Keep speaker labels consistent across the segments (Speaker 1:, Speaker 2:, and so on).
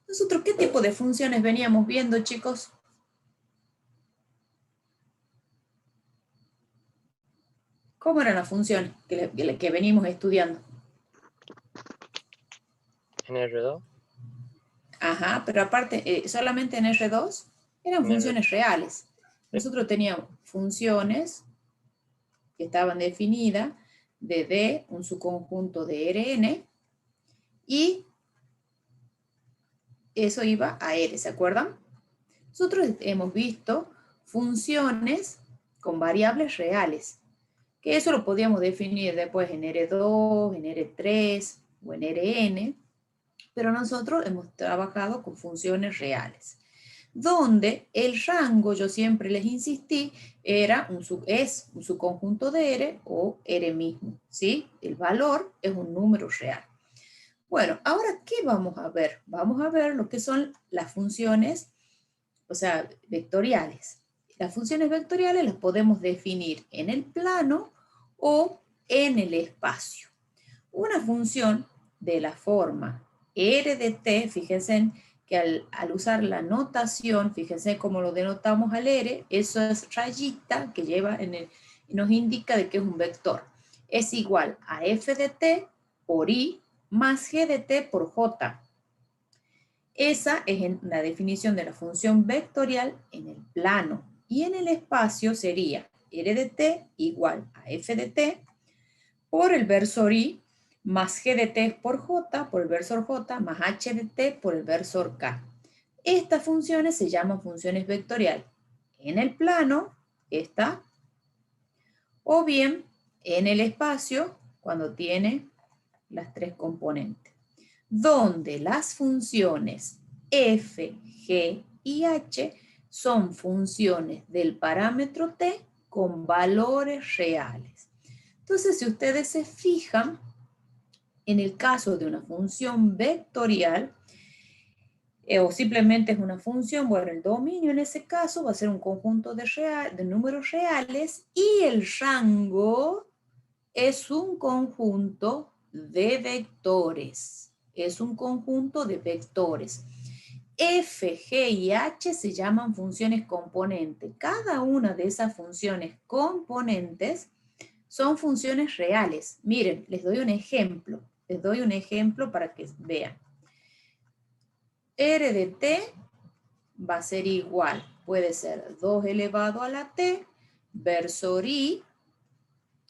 Speaker 1: Nosotros, ¿qué tipo de funciones veníamos viendo, chicos? ¿Cómo eran las funciones que venimos estudiando?
Speaker 2: En R2.
Speaker 1: Ajá, pero aparte, solamente en R2 eran
Speaker 2: En R2.
Speaker 1: funciones reales.
Speaker 2: Sí.
Speaker 1: Nosotros teníamos funciones que estaban definidas de D, un subconjunto de Rn, y eso iba a R, ¿se acuerdan? Nosotros hemos visto funciones con variables reales, que eso lo podíamos definir después en R2, en R3 o en Rn, pero nosotros hemos trabajado con funciones reales, donde el rango, yo siempre les insistí, es un subconjunto de R o R mismo, ¿sí? El valor es un número real. Bueno, ahora, ¿qué vamos a ver? Vamos a ver lo que son las funciones, o sea, vectoriales. Las funciones vectoriales las podemos definir en el plano o en el espacio. Una función de la forma R de t, fíjense que al usar la notación, fíjense cómo lo denotamos al R, eso es rayita que lleva nos indica de que es un vector. Es igual a f de t por i más g de t por j. Esa es la definición de la función vectorial en el plano. Y en el espacio sería R de t igual a f de t por el versor i más g de t por j, por el versor j, más h de t por el versor k. Estas funciones se llaman funciones vectoriales. En el plano está, o bien en el espacio, cuando tiene las tres componentes, donde las funciones f, g y h son funciones del parámetro t con valores reales. Entonces, si ustedes se fijan, en el caso de una función vectorial, o simplemente es una función, bueno, el dominio en ese caso va a ser un conjunto de números reales y el rango es un conjunto de vectores. Es un conjunto de vectores. F, G y H se llaman funciones componentes. Cada una de esas funciones componentes son funciones reales. Miren, les doy un ejemplo. Les doy un ejemplo para que vean. R de t va a ser igual, puede ser 2 elevado a la t, versor i,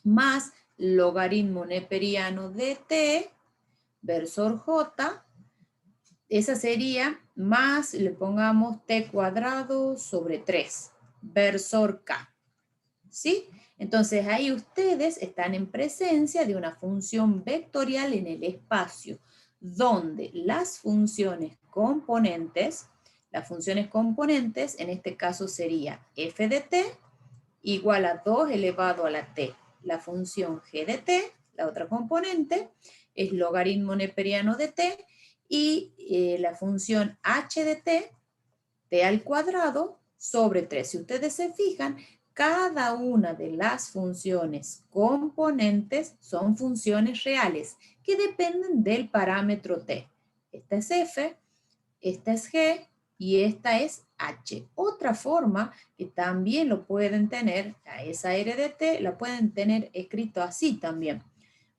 Speaker 1: más logaritmo neperiano de t, versor j, esa sería más, le pongamos t cuadrado sobre 3, versor k. ¿Sí? Entonces ahí ustedes están en presencia de una función vectorial en el espacio, donde las funciones componentes en este caso sería f de t igual a 2 elevado a la t. La función g de t, la otra componente, es logaritmo neperiano de t, y la función h de t, t al cuadrado, sobre 3. Si ustedes se fijan, cada una de las funciones componentes son funciones reales que dependen del parámetro t. Esta es f, esta es g y esta es h. Otra forma que también lo pueden tener, a esa r de t, la pueden tener escrito así también.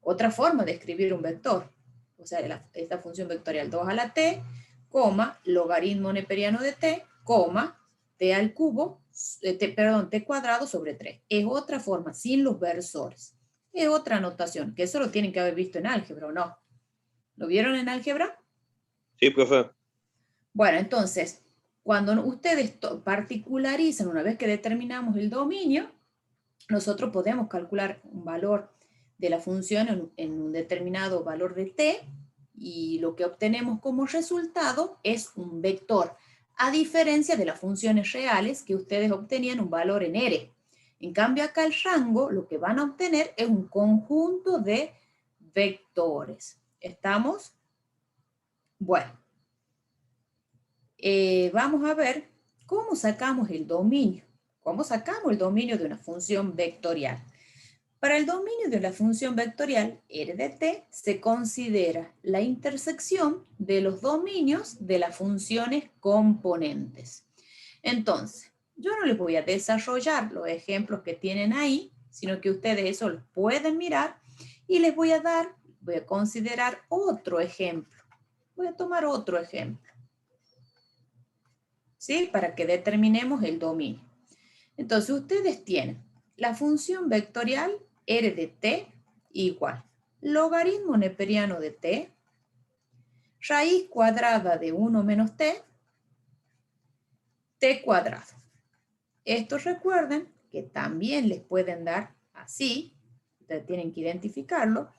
Speaker 1: Otra forma de escribir un vector, o sea, esta función vectorial 2 a la t, coma, logaritmo neperiano de t, coma, t al cubo, t cuadrado sobre 3. Es otra forma, sin los versores. Es otra notación, que eso lo tienen que haber visto en álgebra, ¿o no? ¿Lo vieron en álgebra?
Speaker 3: Sí, profe.
Speaker 1: Bueno, entonces, cuando ustedes particularizan, una vez que determinamos el dominio, nosotros podemos calcular un valor de la función en un determinado valor de t, y lo que obtenemos como resultado es un vector, a diferencia de las funciones reales que ustedes obtenían un valor en R. En cambio acá el rango, lo que van a obtener es un conjunto de vectores. ¿Estamos? Bueno. Vamos a ver cómo sacamos el dominio. ¿Cómo sacamos el dominio de una función vectorial? Para el dominio de la función vectorial R de t se considera la intersección de los dominios de las funciones componentes. Entonces, yo no les voy a desarrollar los ejemplos que tienen ahí, sino que ustedes eso los pueden mirar y les voy a considerar otro ejemplo. Voy a tomar otro ejemplo, ¿sí? Para que determinemos el dominio. Entonces, ustedes tienen la función vectorial R de t igual logaritmo neperiano de t, raíz cuadrada de 1 menos t, t cuadrado. Estos recuerden que también les pueden dar así, ustedes tienen que identificarlo.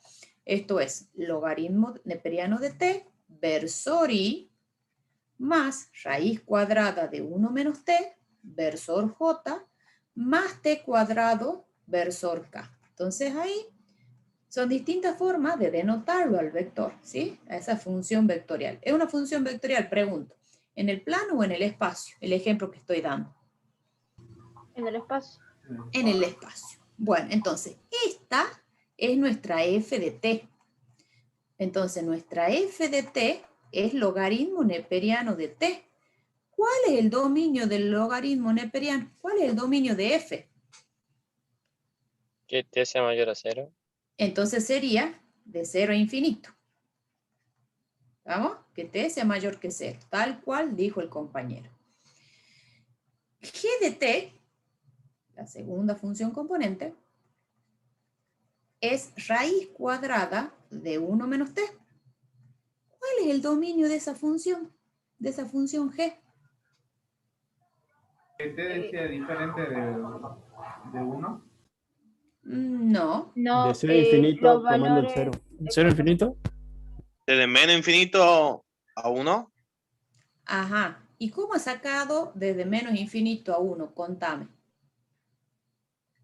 Speaker 1: Esto es logaritmo neperiano de t versor i más raíz cuadrada de 1 menos t versor j más t cuadrado versor k. Entonces ahí son distintas formas de denotarlo al vector, ¿sí? A esa función vectorial. ¿Es una función vectorial? Pregunto. ¿En el plano o en el espacio? El ejemplo que estoy dando.
Speaker 2: En el espacio.
Speaker 1: En el espacio. Bueno, entonces, esta es nuestra f de t. Entonces, nuestra f de t es logaritmo neperiano de t. ¿Cuál es el dominio del logaritmo neperiano? ¿Cuál es el dominio de f?
Speaker 3: Que t sea mayor a 0.
Speaker 1: Entonces sería de 0 a infinito. ¿Vamos? Que t sea mayor que 0, tal cual dijo el compañero. G de t, la segunda función componente, es raíz cuadrada de 1 menos t. ¿Cuál es el dominio de esa función g?
Speaker 4: ¿Que t sea diferente de 1?
Speaker 1: No.
Speaker 2: No,
Speaker 5: De 0 a infinito
Speaker 2: los
Speaker 5: tomando el
Speaker 2: valores...
Speaker 5: 0.
Speaker 3: ¿0 infinito?
Speaker 6: ¿Desde menos infinito a 1?
Speaker 1: Ajá. ¿Y cómo ha sacado desde menos infinito a 1? Contame.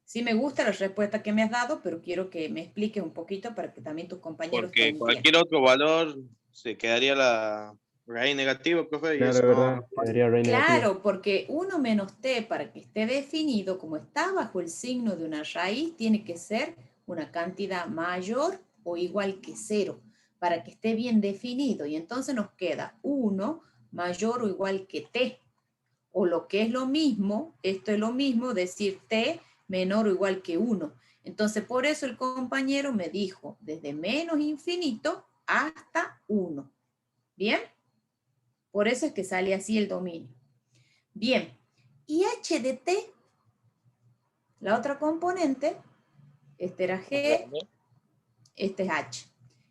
Speaker 1: Sí me gusta la respuesta que me has dado, pero quiero que me expliques un poquito para que también tus compañeros te
Speaker 6: Porque
Speaker 1: entiendan.
Speaker 6: cualquier otro valor se quedaría la raíz negativa, profe. Y
Speaker 5: Claro,
Speaker 6: eso
Speaker 5: es verdad.
Speaker 6: no.
Speaker 5: Quedaría raíz negativa.
Speaker 1: Claro, porque 1 menos t, para que esté definido, como está bajo el signo de una raíz, tiene que ser una cantidad mayor o igual que 0, para que esté bien definido. Y entonces nos queda 1 mayor o igual que t. O lo que es lo mismo, esto es lo mismo, decir t menor o igual que 1. Entonces, por eso el compañero me dijo, desde menos infinito hasta 1. ¿Bien? Por eso es que sale así el dominio. Bien, y h de t, la otra componente, este era g, este es h.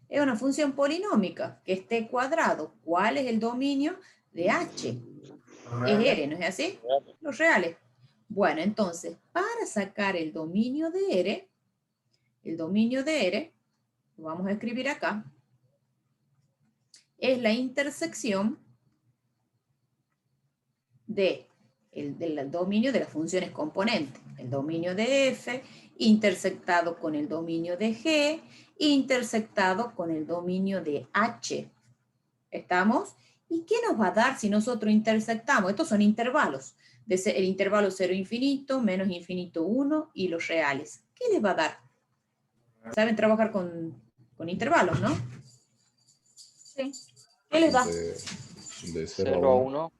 Speaker 1: Es una función polinómica, que es t cuadrado. ¿Cuál es el dominio de h? Es r, ¿no es así? Los reales. Bueno, entonces, para sacar el dominio de r, lo vamos a escribir acá, es la intersección del dominio de las funciones componentes. El dominio de f intersectado con el dominio de g, intersectado con el dominio de h. ¿Estamos? ¿Y qué nos va a dar si nosotros intersectamos? Estos son intervalos. El intervalo 0 infinito, menos infinito 1 y los reales. ¿Qué les va a dar? Saben trabajar con intervalos, ¿no?
Speaker 2: Sí.
Speaker 1: ¿Qué les da?
Speaker 7: De
Speaker 3: 0 a 1.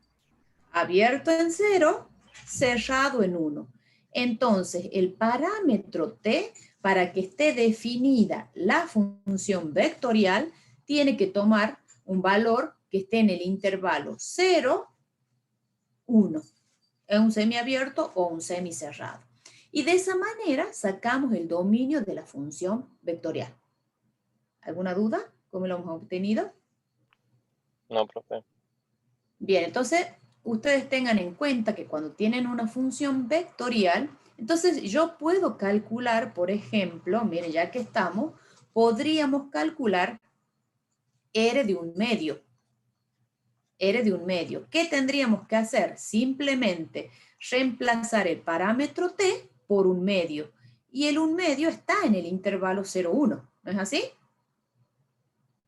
Speaker 1: Abierto en 0, cerrado en 1. Entonces, el parámetro t, para que esté definida la función vectorial, tiene que tomar un valor que esté en el intervalo 0, 1. Es un semiabierto o un semicerrado. Y de esa manera sacamos el dominio de la función vectorial. ¿Alguna duda? ¿Cómo lo hemos obtenido?
Speaker 3: No, profe.
Speaker 1: Bien, entonces ustedes tengan en cuenta que cuando tienen una función vectorial, entonces yo puedo calcular, por ejemplo, miren, ya que estamos, podríamos calcular R de un medio. R de un medio. ¿Qué tendríamos que hacer? Simplemente reemplazar el parámetro t por un medio. Y el un medio está en el intervalo 0,1. ¿No es así?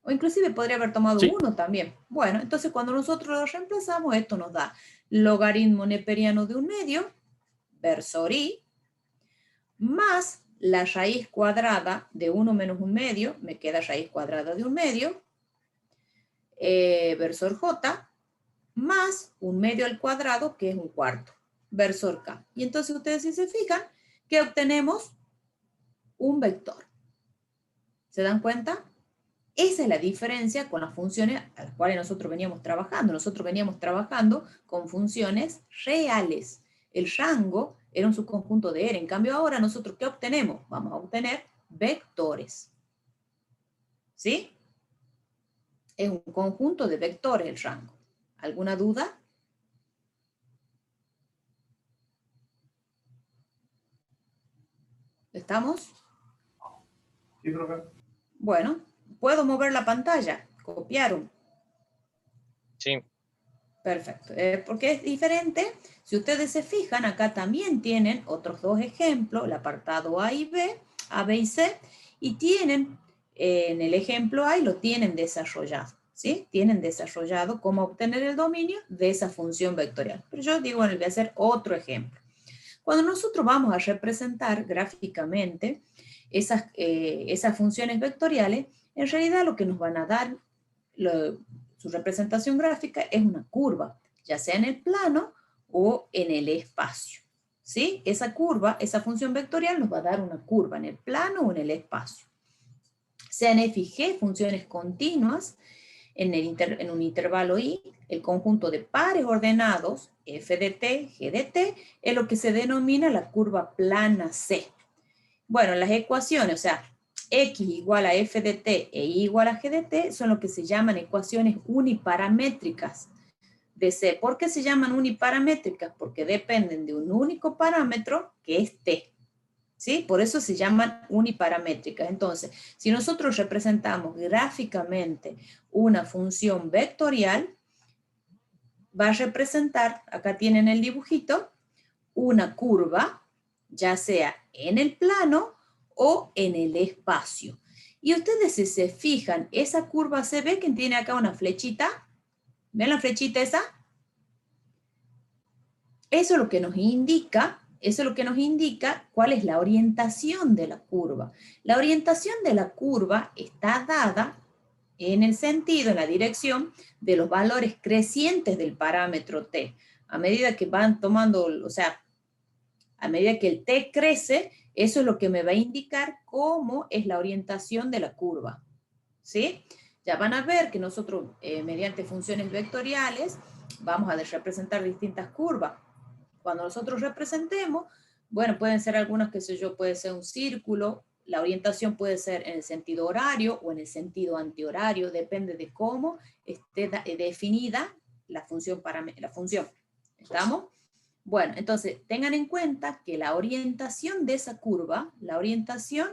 Speaker 1: O inclusive podría haber tomado
Speaker 5: Sí.
Speaker 1: 1 también. Bueno, entonces cuando nosotros lo reemplazamos, esto nos da logaritmo neperiano de un medio, versor i, más la raíz cuadrada de 1 menos 1/2, me queda raíz cuadrada de 1/2, versor J, más 1/2 al cuadrado, que es 1/4, versor K. Y entonces ustedes, si se fijan, que obtenemos un vector. ¿Se dan cuenta? Esa es la diferencia con las funciones a las cuales nosotros veníamos trabajando. Nosotros veníamos trabajando con funciones reales. El rango era un subconjunto de R. En cambio ahora nosotros, ¿qué obtenemos? Vamos a obtener vectores. ¿Sí? Es un conjunto de vectores el rango. ¿Alguna duda? ¿Estamos?
Speaker 4: Sí, profe.
Speaker 1: Bueno, ¿puedo mover la pantalla? ¿Copiaron?
Speaker 3: Sí.
Speaker 1: Perfecto. Porque es diferente. Si ustedes se fijan, acá también tienen otros dos ejemplos, el apartado A y B, A, B y C, y tienen, en el ejemplo A, y lo tienen desarrollado, ¿sí? Tienen desarrollado cómo obtener el dominio de esa función vectorial. Pero yo digo, bueno, voy a hacer otro ejemplo. Cuando nosotros vamos a representar gráficamente esas funciones vectoriales, en realidad lo que nos van a dar su representación gráfica es una curva, ya sea en el plano o en el espacio. ¿Sí? Esa curva, esa función vectorial nos va a dar una curva en el plano o en el espacio. Sean f y g funciones continuas en un intervalo i, el conjunto de pares ordenados, f de t, g de t, es lo que se denomina la curva plana C. Bueno, las ecuaciones, o sea, x igual a f de t e y igual a g de t, son lo que se llaman ecuaciones uniparamétricas de C. ¿Por qué se llaman uniparamétricas? Porque dependen de un único parámetro que es t. ¿Sí? Por eso se llaman uniparamétricas. Entonces, si nosotros representamos gráficamente una función vectorial, va a representar, acá tienen el dibujito, una curva, ya sea en el plano o en el espacio. Y ustedes, si se fijan, esa curva se ve que tiene acá una flechita. ¿Ven la flechita esa? Eso es lo que nos indica cuál es la orientación de la curva. La orientación de la curva está dada en el sentido, en la dirección de los valores crecientes del parámetro t. A medida que van tomando, o sea, a medida que el t crece, eso es lo que me va a indicar cómo es la orientación de la curva. ¿Sí? Ya van a ver que nosotros, mediante funciones vectoriales, vamos a representar distintas curvas. Cuando nosotros representemos, bueno, pueden ser algunas, qué sé yo, puede ser un círculo, la orientación puede ser en el sentido horario o en el sentido antihorario, depende de cómo esté definida la función. ¿Estamos? Bueno, entonces tengan en cuenta que la orientación de esa curva, la orientación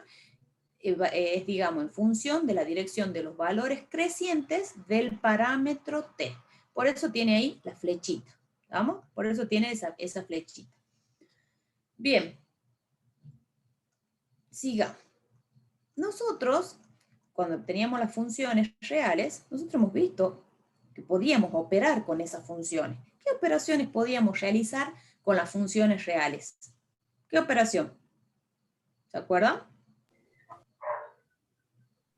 Speaker 1: es, digamos, en función de la dirección de los valores crecientes del parámetro t. Por eso tiene ahí la flechita. ¿Vamos? Por eso tiene esa flechita. Bien. Sigamos. Nosotros, cuando teníamos las funciones reales, nosotros hemos visto que podíamos operar con esas funciones. ¿Qué operaciones podíamos realizar con las funciones reales? ¿Qué operación? ¿Se acuerdan?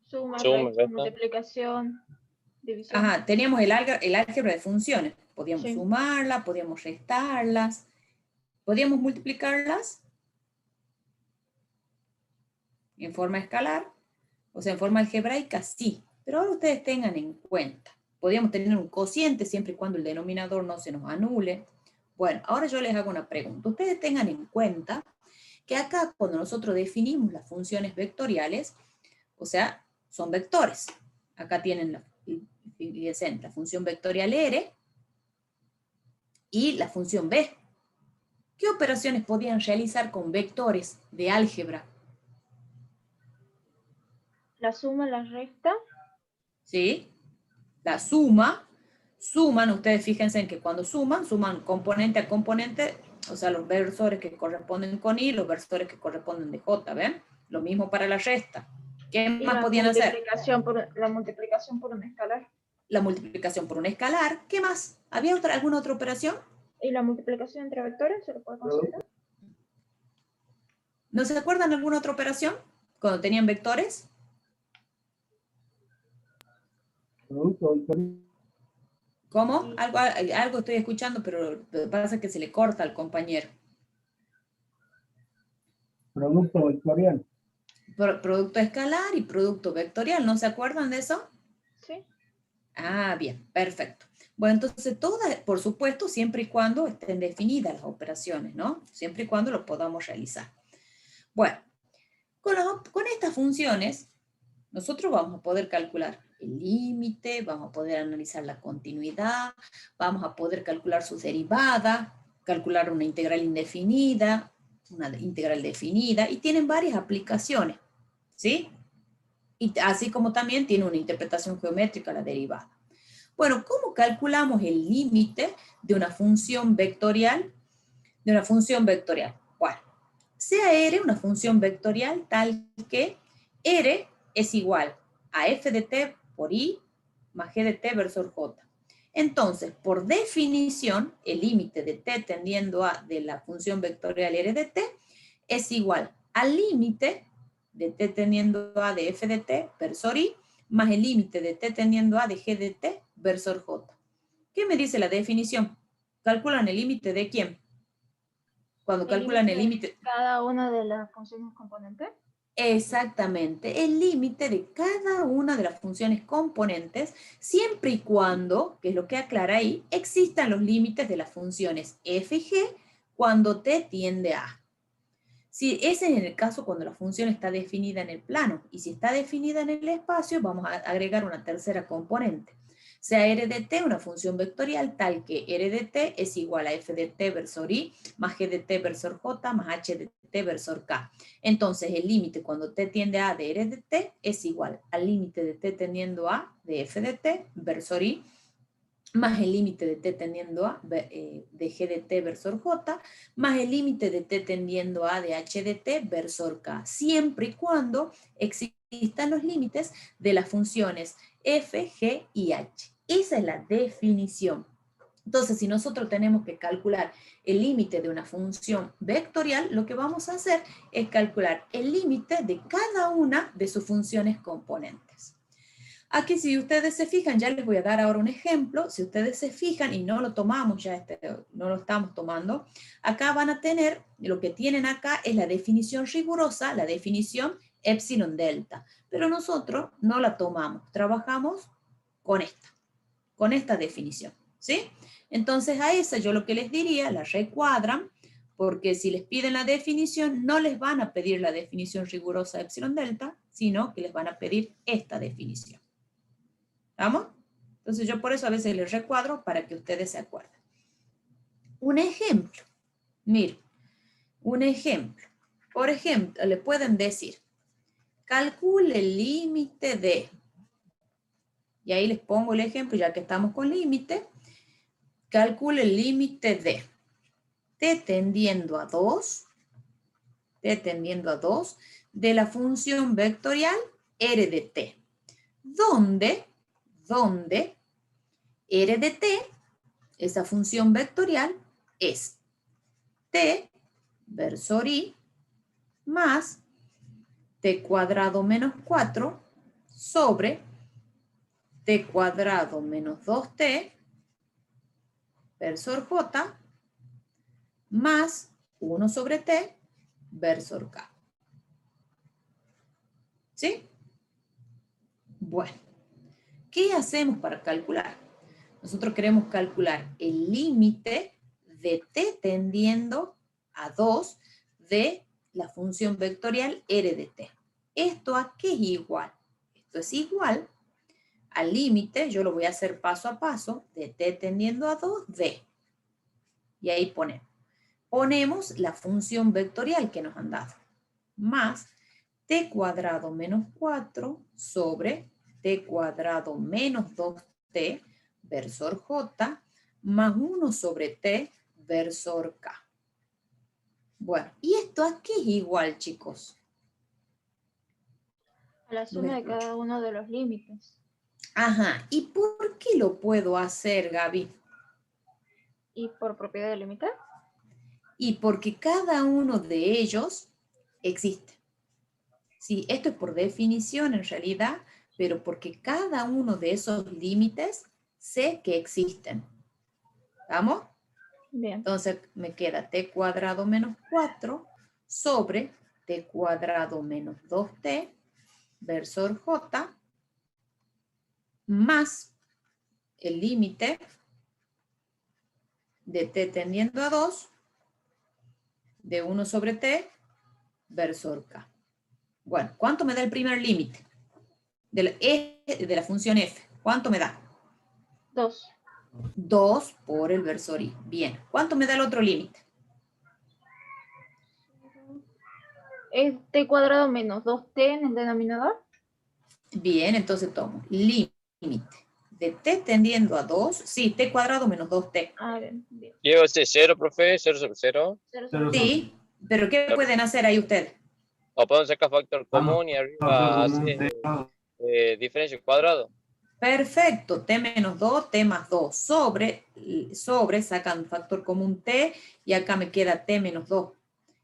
Speaker 2: Suma,
Speaker 3: Suma,
Speaker 2: resta,
Speaker 3: resta.
Speaker 2: multiplicación, división.
Speaker 1: Ajá, teníamos el álgebra de funciones. Podíamos
Speaker 2: Sí.
Speaker 1: sumarlas, podíamos restarlas, podíamos multiplicarlas en forma escalar, o sea, en forma algebraica, sí. Pero ahora ustedes tengan en cuenta, podríamos tener un cociente siempre y cuando el denominador no se nos anule. Bueno, ahora yo les hago una pregunta. Ustedes tengan en cuenta que acá, cuando nosotros definimos las funciones vectoriales, o sea, son vectores. Acá tienen la función vectorial R y la función B. ¿Qué operaciones podían realizar con vectores de álgebra?
Speaker 2: La suma, la resta.
Speaker 1: ¿Sí? La suman, ustedes fíjense en que cuando suman componente a componente, o sea, los versores que corresponden con I, los versores que corresponden de J, ¿ven? Lo mismo para la resta. ¿Qué
Speaker 2: Y
Speaker 1: más podían hacer?
Speaker 2: la multiplicación por un escalar.
Speaker 1: La multiplicación por un escalar. ¿Qué más? ¿Había alguna otra operación?
Speaker 2: ¿Y la multiplicación entre vectores se lo puede consultar?
Speaker 1: ¿No se acuerdan de alguna otra operación cuando tenían vectores?
Speaker 5: Producto vectorial.
Speaker 1: ¿Cómo? Algo estoy escuchando, pero pasa que se le corta al compañero.
Speaker 5: Producto vectorial.
Speaker 1: Producto escalar y producto vectorial, ¿no se acuerdan de eso?
Speaker 2: Sí.
Speaker 1: Ah, bien, perfecto. Bueno, entonces todas, por supuesto, siempre y cuando estén definidas las operaciones, ¿no? Siempre y cuando lo podamos realizar. Bueno, con estas funciones, nosotros vamos a poder calcular el límite, vamos a poder analizar la continuidad, vamos a poder calcular sus derivadas, calcular una integral indefinida, una integral definida, y tienen varias aplicaciones, ¿sí? Y así como también tiene una interpretación geométrica la derivada. Bueno, ¿cómo calculamos el límite de una función vectorial? Bueno, sea R una función vectorial tal que R es igual a f de t por i más g de t versus j. Entonces, por definición, el límite de t tendiendo a de la función vectorial R de t es igual al límite de t tendiendo a de f de t versus i más el límite de t tendiendo a de g de t versus j. ¿Qué me dice la definición? ¿Calculan el límite de quién? Cuando calculan el límite.
Speaker 2: De cada una de las funciones componentes.
Speaker 1: Exactamente, el límite de cada una de las funciones componentes, siempre y cuando, que es lo que aclara ahí, existan los límites de las funciones f y g cuando t tiende a. Si ese es en el caso cuando la función está definida en el plano, y si está definida en el espacio, vamos a agregar una tercera componente. Sea R de t una función vectorial tal que R de t es igual a f de t versor i más g de t versor j más h de t versor k. Entonces el límite cuando t tiende a de R de t es igual al límite de t tendiendo a de f de t versor i más el límite de t tendiendo a de g de t versor j, más el límite de t tendiendo a de h de t versor k, siempre y cuando existan los límites de las funciones f, g y h. Esa es la definición. Entonces, si nosotros tenemos que calcular el límite de una función vectorial, lo que vamos a hacer es calcular el límite de cada una de sus funciones componentes. Aquí, si ustedes se fijan, ya les voy a dar ahora un ejemplo. Si ustedes se fijan, y no lo tomamos ya, no lo estamos tomando, acá van a tener, lo que tienen acá es la definición rigurosa, la definición epsilon delta. Pero nosotros no la tomamos, trabajamos con esta definición, ¿sí? Entonces a esa yo lo que les diría, la recuadran, porque si les piden la definición, no les van a pedir la definición rigurosa de epsilon delta, sino que les van a pedir esta definición. ¿Vamos? Entonces yo por eso a veces les recuadro para que ustedes se acuerden. Un ejemplo. Miren, un ejemplo. Por ejemplo, le pueden decir, calcule el límite de, y ahí les pongo el ejemplo, ya que estamos con límite, calcule el límite de t tendiendo a 2, de la función vectorial r de t, donde r de t, esa función vectorial, es t versor i más t cuadrado menos 4 sobre t cuadrado menos 2t versor j más 1 sobre t versor k. ¿Sí? Bueno, ¿qué hacemos para calcular? Nosotros queremos calcular el límite de t tendiendo a 2 de la función vectorial r de t. ¿Esto a qué es igual? Esto es igual al límite, yo lo voy a hacer paso a paso, de t tendiendo a 2 de. Y ahí ponemos la función vectorial que nos han dado, más t cuadrado menos 4 sobre t cuadrado menos 2t versor j más 1 sobre t versor k. Bueno, ¿y esto a qué es igual, chicos?
Speaker 2: A la suma de cada uno de los límites.
Speaker 1: Ajá, ¿y por qué lo puedo hacer, Gaby?
Speaker 2: ¿Y por propiedad de límite?
Speaker 1: Y porque cada uno de ellos existe. Sí, esto es por definición en realidad, pero porque cada uno de esos límites sé que existen. ¿Vamos?
Speaker 2: Bien.
Speaker 1: Entonces me queda t cuadrado menos 4 sobre t cuadrado menos 2t versor j más el límite de t tendiendo a 2 de 1 sobre t versor k. Bueno, ¿cuánto me da el primer límite? De la función f. ¿Cuánto me da?
Speaker 2: 2.
Speaker 1: 2 por el versor i. Bien. ¿Cuánto me da el otro límite?
Speaker 2: ¿Es t cuadrado menos 2t en el denominador?
Speaker 1: Bien, entonces tomo límite de t tendiendo a 2. Sí, t cuadrado menos 2t.
Speaker 2: Ah, bien, bien.
Speaker 3: Lleva ese 0, profe, 0 sobre 0.
Speaker 2: 0
Speaker 4: Cero
Speaker 2: sobre
Speaker 1: Sí, pero ¿qué pueden hacer ahí ustedes?
Speaker 3: O podemos sacar factor común y
Speaker 4: Factor
Speaker 3: arriba
Speaker 4: común,
Speaker 3: hace diferencia al cuadrado.
Speaker 1: Perfecto, t menos 2, t más 2. Sobre, sacan factor común t y acá me queda t menos 2.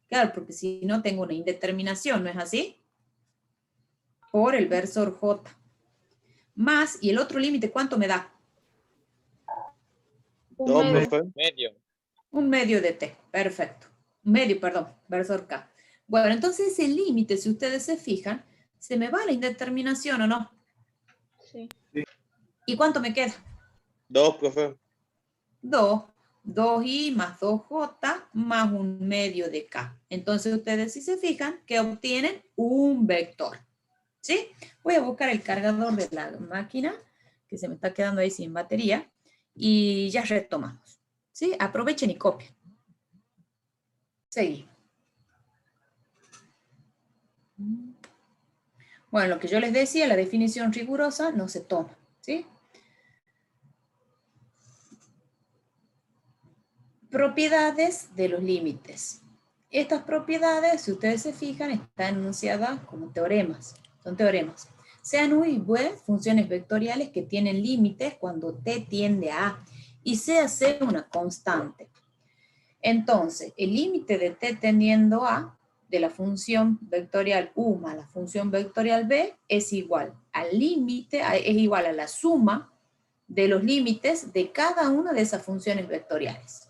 Speaker 1: Claro, porque si no tengo una indeterminación, ¿no es así? Por el versor j. Más, y el otro límite, ¿cuánto me da?
Speaker 2: un
Speaker 6: 2,
Speaker 2: medio.
Speaker 6: profe.
Speaker 3: Medio.
Speaker 1: Un medio de t, perfecto. Medio, perdón, versor k. Bueno, entonces ese límite, si ustedes se fijan, ¿se me va la indeterminación o no?
Speaker 2: Sí.
Speaker 1: ¿Y cuánto me queda?
Speaker 6: 2, profe.
Speaker 1: 2. 2i más 2j más un medio de k. Entonces ustedes, si se fijan, que obtienen un vector. ¿Sí? Voy a buscar el cargador de la máquina, que se me está quedando ahí sin batería, y ya retomamos. ¿Sí? Aprovechen y copien. Seguí. Bueno, lo que yo les decía, la definición rigurosa no se toma. ¿Sí? Propiedades de los límites. Estas propiedades, si ustedes se fijan, están enunciadas como teoremas. Son teoremas. Sean U y V funciones vectoriales que tienen límites cuando t tiende a A y sea C una constante. Entonces, el límite de t tendiendo a de la función vectorial U más la función vectorial B es igual al límite, es igual a la suma de los límites de cada una de esas funciones vectoriales.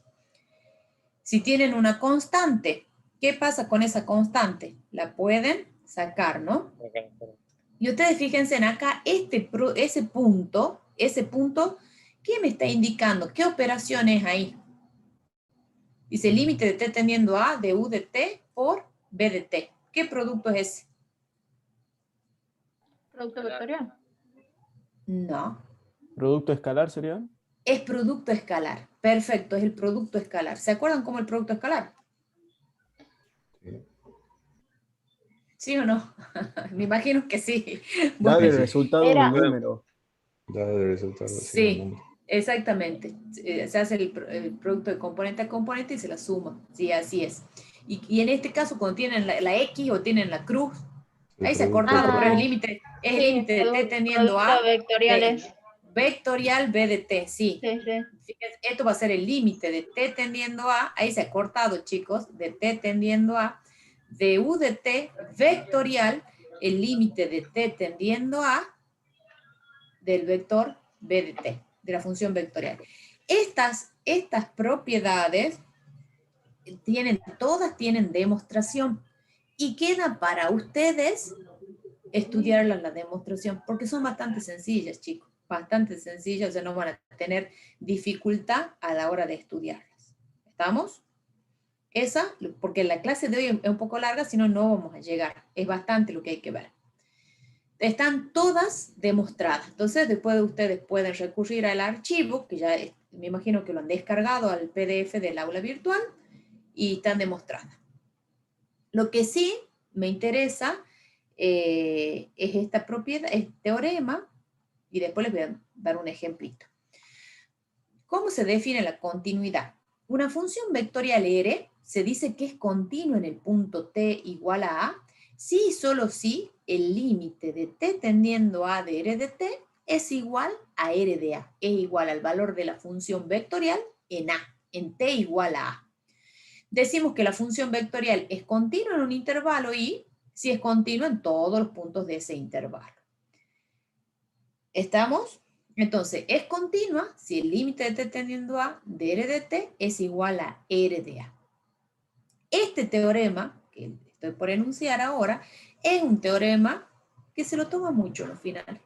Speaker 1: Si tienen una constante, ¿qué pasa con esa constante? La pueden sacar, ¿no? Y ustedes fíjense en acá, ese punto, ¿qué me está indicando? ¿Qué operación es ahí? Dice límite de t tendiendo a de u de t por b de t. ¿Qué producto es ese?
Speaker 2: Producto vectorial.
Speaker 1: No.
Speaker 7: ¿Producto escalar sería?
Speaker 1: Es producto escalar. Perfecto, es el producto escalar. ¿Se acuerdan cómo el producto escalar? ¿Sí o no? Me imagino que sí.
Speaker 7: Da
Speaker 1: Bueno,
Speaker 7: el resultado
Speaker 2: Era-
Speaker 7: un número.
Speaker 8: Da el resultado.
Speaker 1: sí, exactamente. Se hace el producto de componente a componente y se la suma. Sí, así es. Y en este caso, cuando tienen la X o tienen la cruz, ahí se ha cortado, pero es el
Speaker 2: sí,
Speaker 1: límite de t tendiendo a
Speaker 2: producto vectoriales.
Speaker 1: vectorial b de t, sí.
Speaker 2: Sí, sí.
Speaker 1: Fíjense, esto va a ser el límite de t tendiendo a, ahí se ha cortado, chicos, de t tendiendo a, de u de t vectorial, el límite de t tendiendo a, del vector b de t, de la función vectorial. Estas propiedades todas tienen demostración y queda para ustedes estudiarlas la demostración, porque son bastante sencillas, chicos, bastante sencillas, o sea, no van a tener dificultad a la hora de estudiarlas. ¿Estamos? Esa, porque la clase de hoy es un poco larga, si no, no vamos a llegar. Es bastante lo que hay que ver. Están todas demostradas. Entonces, después ustedes pueden recurrir al archivo, que ya me imagino que lo han descargado al PDF del aula virtual, y están demostradas. Lo que sí me interesa es esta propiedad, este teorema, y después les voy a dar un ejemplito. ¿Cómo se define la continuidad? Una función vectorial R se dice que es continua en el punto t igual a A, si y solo si el límite de t tendiendo a de R de t es igual a R de A, es igual al valor de la función vectorial en A, en t igual a A. decimos que la función vectorial es continua en un intervalo y si es continua en todos los puntos de ese intervalo. ¿Estamos? Entonces, es continua si el límite de t tendiendo a de r de t es igual a r de a. Este teorema, que estoy por enunciar ahora, es un teorema que se lo toma mucho en los finales.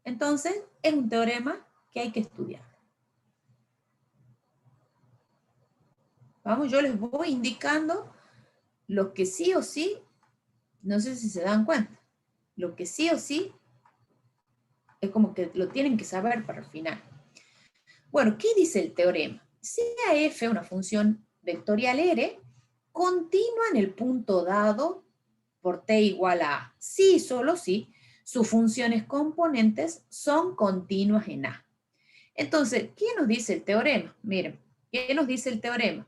Speaker 1: Entonces, es un teorema que hay que estudiar. Vamos, yo les voy indicando lo que sí o sí, no sé si se dan cuenta, lo que sí o sí es como que lo tienen que saber para el final. Bueno, ¿qué dice el teorema? Sea f una función vectorial r continua en el punto dado por t igual a a. Sí y solo sí, sus funciones componentes son continuas en a. Entonces, ¿qué nos dice el teorema? Miren, ¿qué nos dice el teorema?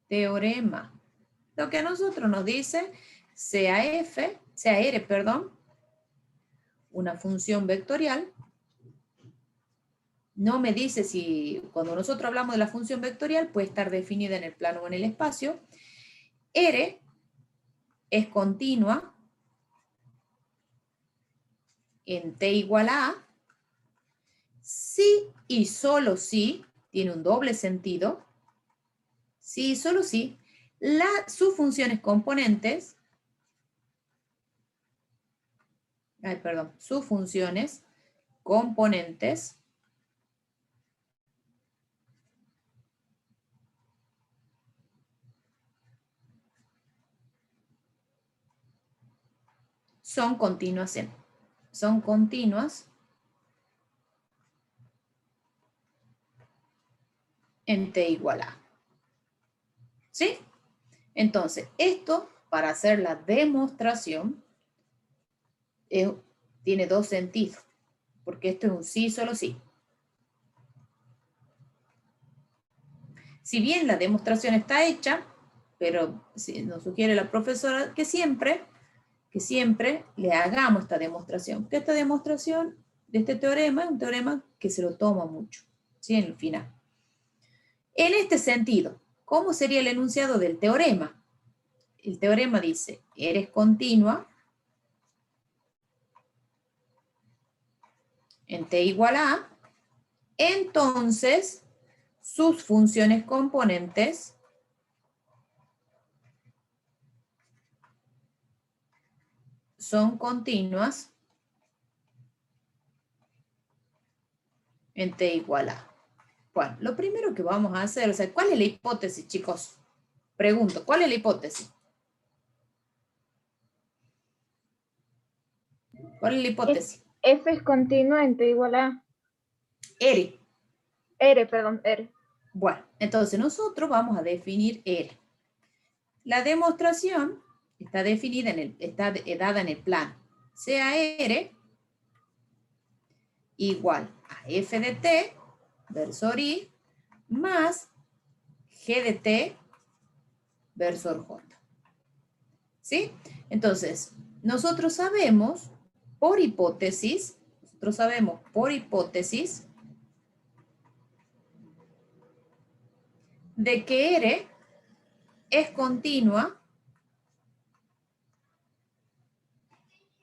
Speaker 1: Teorema. Lo que a nosotros nos dice, sea r, una función vectorial. No me dice si, cuando nosotros hablamos de la función vectorial, puede estar definida en el plano o en el espacio. R es continua en t igual a a, si y solo si, tiene un doble sentido, si y solo si, sus funciones componentes, sus funciones componentes son continuas en t igual a. ¿Sí? Entonces, esto, para hacer la demostración, tiene dos sentidos, porque esto es un sí, solo sí. Si bien la demostración está hecha, pero nos sugiere la profesora que siempre le hagamos esta demostración. Que esta demostración de este teorema es un teorema que se lo toma mucho, ¿sí? En el final. En este sentido, ¿cómo sería el enunciado del teorema? El teorema dice, R es continua en t igual a a, entonces sus funciones componentes son continuas en t igual a. Bueno, lo primero que vamos a hacer, o sea, ¿cuál es la hipótesis, chicos? Pregunto, ¿cuál es la hipótesis? ¿Cuál es la hipótesis?
Speaker 2: F es continua en t igual a
Speaker 1: R.
Speaker 2: R.
Speaker 1: Bueno, entonces nosotros vamos a definir R. La demostración está definida está dada en el plano. Sea R igual a f de t versor i más g de t versor j. ¿Sí? Entonces, nosotros sabemos por hipótesis de que R es continua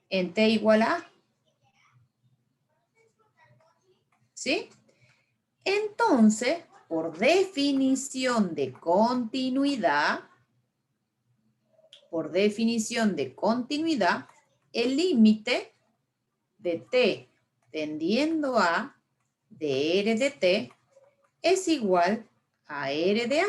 Speaker 1: en t igual a a. ¿Sí? Entonces, por definición de continuidad, el límite de t tendiendo a de r de t es igual a r de a.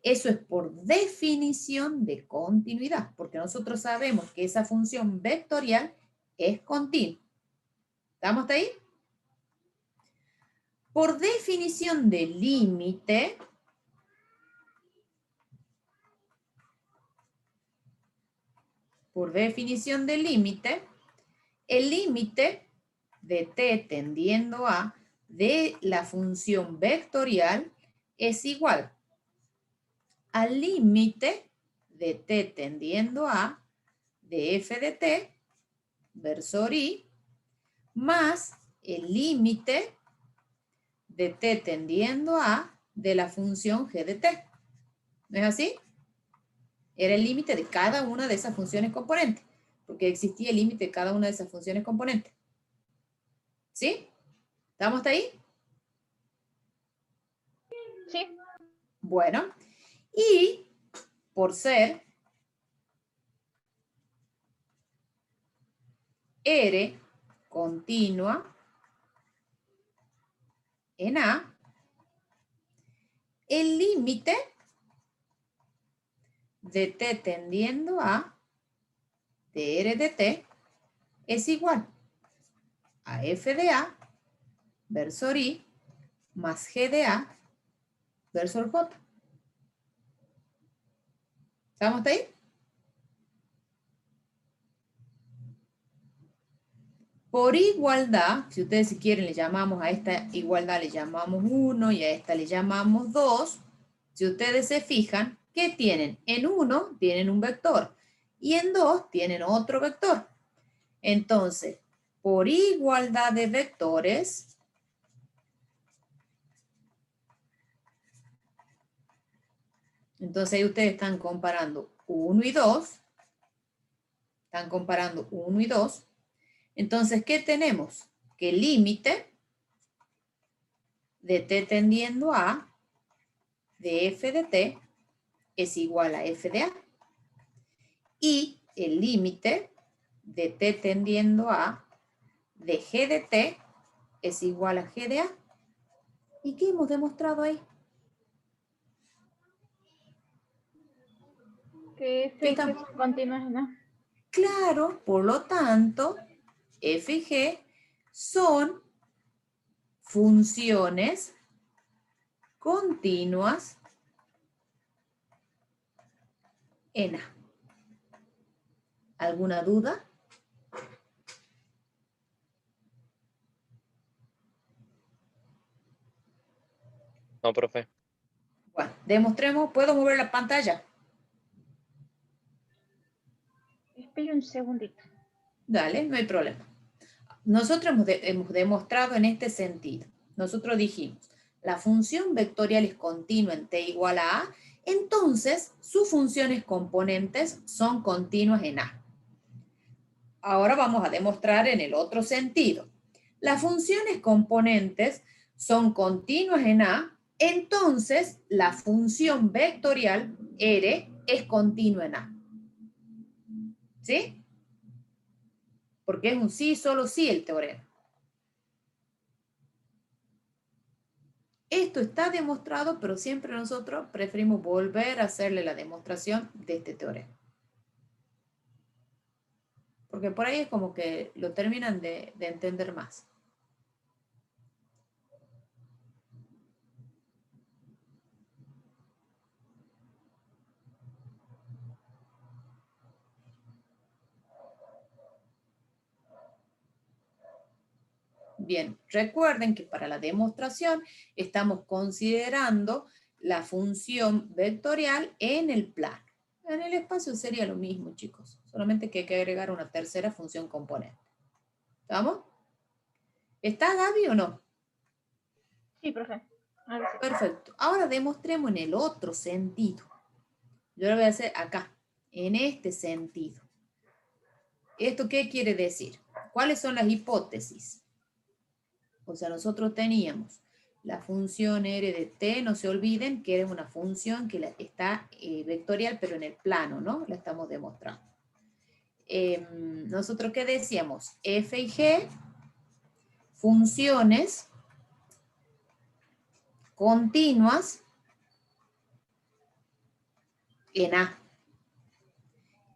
Speaker 1: Eso es por definición de continuidad, porque nosotros sabemos que esa función vectorial es continua. ¿Estamos hasta ahí? Por definición de límite, el límite de t tendiendo a de la función vectorial es igual al límite de t tendiendo a de f de t versor i más el límite de t tendiendo a de la función g de t. ¿No es así? Era el límite de cada una de esas funciones componentes, porque existía el límite de cada una de esas funciones componentes. ¿Sí? ¿Estamos hasta ahí?
Speaker 2: Sí.
Speaker 1: Bueno, y por ser R continua en A, el límite de t tendiendo a de R de t es igual a f de A versor I más g de A versor J. ¿Estamos hasta ahí? Por igualdad, si ustedes si quieren le llamamos a esta igualdad, le llamamos 1 y a esta le llamamos 2. Si ustedes se fijan, ¿qué tienen? En 1 tienen un vector y en 2 tienen otro vector. Entonces, por igualdad de vectores, entonces ahí ustedes están comparando 1 y 2. Están comparando 1 y 2. Entonces, ¿qué tenemos? Que el límite de t tendiendo a de f de t es igual a f de a. Y el límite de t tendiendo a de g de t es igual a g de a. ¿Y qué hemos demostrado ahí?
Speaker 2: Que f y g son continuas, ¿no?
Speaker 1: Claro, por lo tanto, f y g son funciones continuas en A. ¿Alguna duda?
Speaker 3: No, profe.
Speaker 1: Bueno, demostremos, ¿puedo mover la pantalla?
Speaker 2: Espera un segundito.
Speaker 1: Dale, no hay problema. Nosotros hemos demostrado en este sentido. Nosotros dijimos, la función vectorial es continua en t igual a A, entonces sus funciones componentes son continuas en A. Ahora vamos a demostrar en el otro sentido. Las funciones componentes son continuas en A, entonces la función vectorial R es continua en A. ¿Sí? Porque es un sí, solo sí el teorema. Esto está demostrado, pero siempre nosotros preferimos volver a hacerle la demostración de este teorema. Porque por ahí es como que lo terminan de entender más. Bien, recuerden que para la demostración estamos considerando la función vectorial en el plano. En el espacio sería lo mismo, chicos. Solamente que hay que agregar una tercera función componente. ¿Estamos? ¿Está Gaby o no?
Speaker 2: Sí, profe. A ver si-
Speaker 1: Perfecto. Ahora demostremos en el otro sentido. Yo lo voy a hacer acá, en este sentido. ¿Esto qué quiere decir? ¿Cuáles son las hipótesis? O sea, nosotros teníamos la función r de t, no se olviden que era una función que está vectorial, pero en el plano, ¿no? La estamos demostrando. Nosotros, ¿qué decíamos? F y G, funciones continuas en A.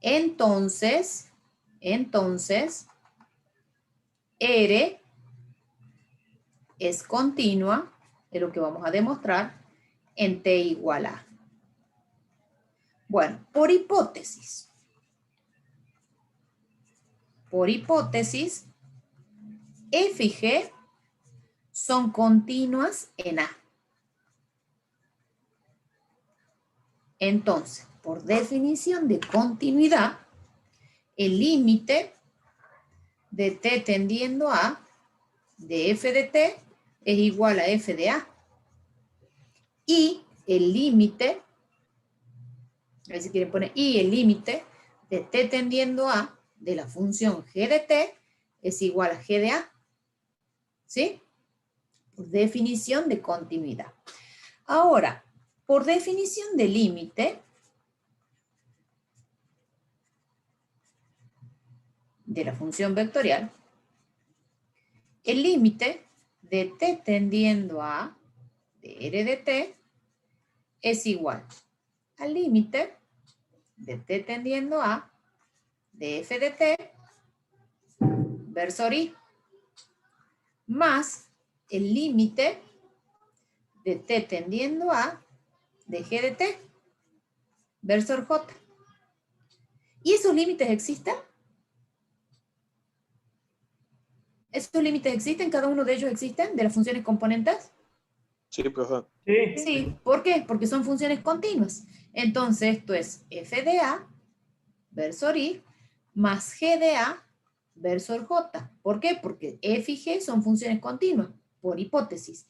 Speaker 1: Entonces, R es continua, es lo que vamos a demostrar, en t igual a. Bueno, por hipótesis, F y G son continuas en A. Entonces, por definición de continuidad, el límite de t tendiendo a de f de t es igual a f de a. Y el límite, a ver si quieren poner, y el límite de t tendiendo a de la función g de t es igual a g de a. ¿Sí? Por definición de continuidad. Ahora, por definición de límite de la función vectorial, el límite de t tendiendo a de r de t es igual al límite de t tendiendo a de f de t versor i más el límite de t tendiendo a de g de t versor j. ¿Y esos límites existen? ¿Esos límites existen? ¿Cada uno de ellos existen? ¿De las funciones componentes?
Speaker 6: Sí, profe.
Speaker 5: Sí.
Speaker 1: Sí. ¿Por qué? Porque son funciones continuas. Entonces esto es f de a versor i más g de a versor j. ¿Por qué? Porque f y g son funciones continuas, por hipótesis.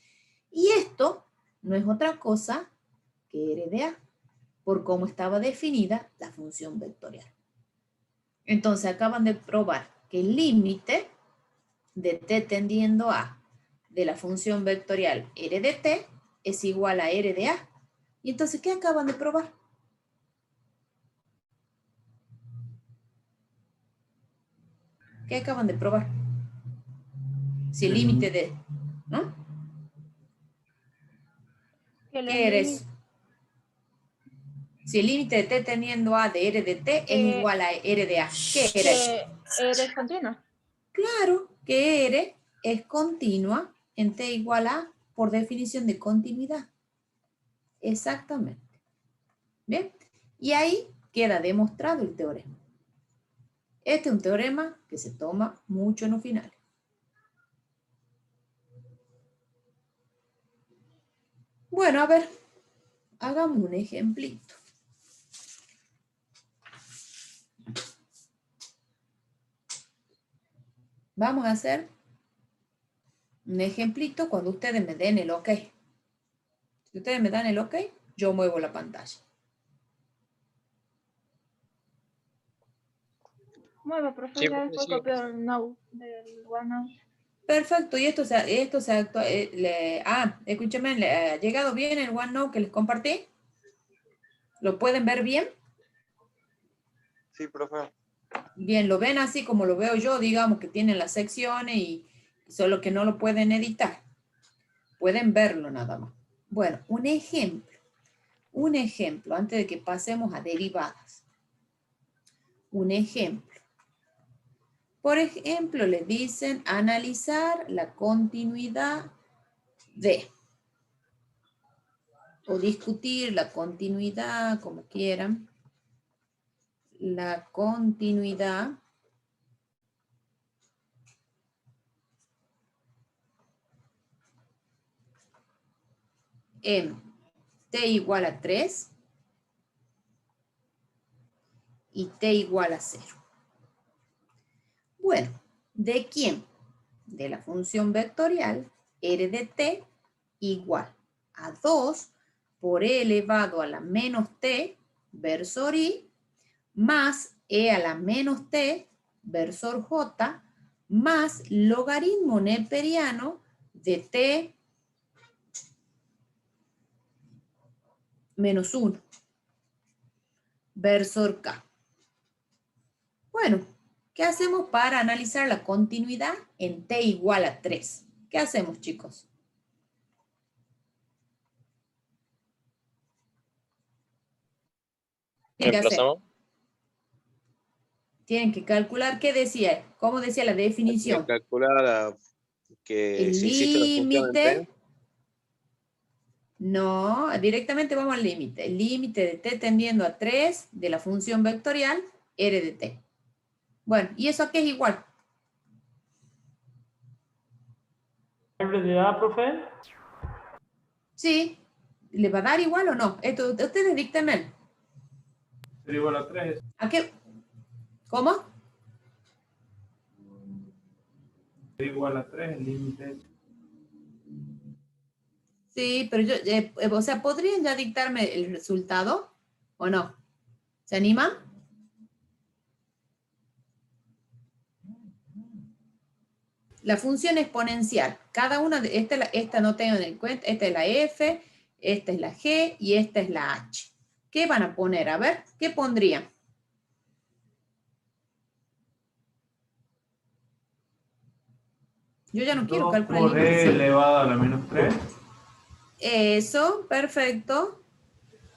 Speaker 1: Y esto no es otra cosa que r de a, por cómo estaba definida la función vectorial. Entonces acaban de probar que el límite de t tendiendo a de la función vectorial r de t es igual a r de a. Y entonces, ¿qué acaban de probar? ¿Qué acaban de probar? Si el límite de... ¿no? ¿Qué eres? Si el límite de t teniendo a de r de t es igual a r de a, ¿qué era eso?
Speaker 2: Que eres continua.
Speaker 1: Claro que r es continua en t igual a por definición de continuidad. Exactamente. ¿Bien? Y ahí queda demostrado el teorema. Este es un teorema que se toma mucho en los finales. Bueno, a ver, hagamos un ejemplito. Vamos a hacer un ejemplito cuando ustedes me den el OK. Si ustedes me dan el OK, yo muevo la pantalla.
Speaker 2: Mueve, profe,
Speaker 3: Sí,
Speaker 2: ya
Speaker 3: profe,
Speaker 2: después
Speaker 3: sí.
Speaker 2: copio el no del OneNote.
Speaker 1: Perfecto, y esto se actúa. Escúchame, ¿le ha llegado bien el OneNote que les compartí? ¿Lo pueden ver bien?
Speaker 6: Sí, profe.
Speaker 1: Bien, lo ven así como lo veo yo, digamos que tienen las secciones y solo que no lo pueden editar. Pueden verlo nada más. Bueno, un ejemplo, antes de que pasemos a derivadas. Un ejemplo. Por ejemplo, le dicen analizar la continuidad de, o discutir la continuidad, como quieran, la continuidad en t igual a 3 y t igual a 0. Bueno, ¿de quién? De la función vectorial r de t igual a 2 por e elevado a la menos t versor i más e a la menos t versor j más logaritmo neperiano de t menos 1 versor k. Bueno, ¿qué hacemos para analizar la continuidad en t igual a 3? ¿Qué hacemos, chicos? ¿Qué hacer?
Speaker 3: ¿Reemplazamos?
Speaker 1: Tienen que calcular, ¿qué decía? ¿Cómo decía la definición?
Speaker 6: Calcular que
Speaker 1: El
Speaker 6: si existe la función en
Speaker 1: límite,
Speaker 6: T.
Speaker 1: no, directamente vamos al límite. El límite de t tendiendo a 3 de la función vectorial r de t. Bueno, ¿y eso aquí es igual?
Speaker 5: ¿R de A, profe?
Speaker 1: Sí. ¿Le va a dar igual o no? Esto, ustedes díctenme.
Speaker 4: R igual a 3.
Speaker 1: ¿A qué? ¿Cómo?
Speaker 4: R igual a 3, el límite es
Speaker 1: Sí, pero yo, o sea, ¿podrían ya dictarme el resultado o no? ¿Se animan? La función exponencial, cada una de esta no tengo en cuenta, esta es la f, esta es la g y esta es la h. ¿Qué van a poner? A ver, ¿qué pondrían? Yo ya no quiero
Speaker 4: 2
Speaker 1: calcular
Speaker 4: por e elevado a la menos 3.
Speaker 1: Eso, perfecto.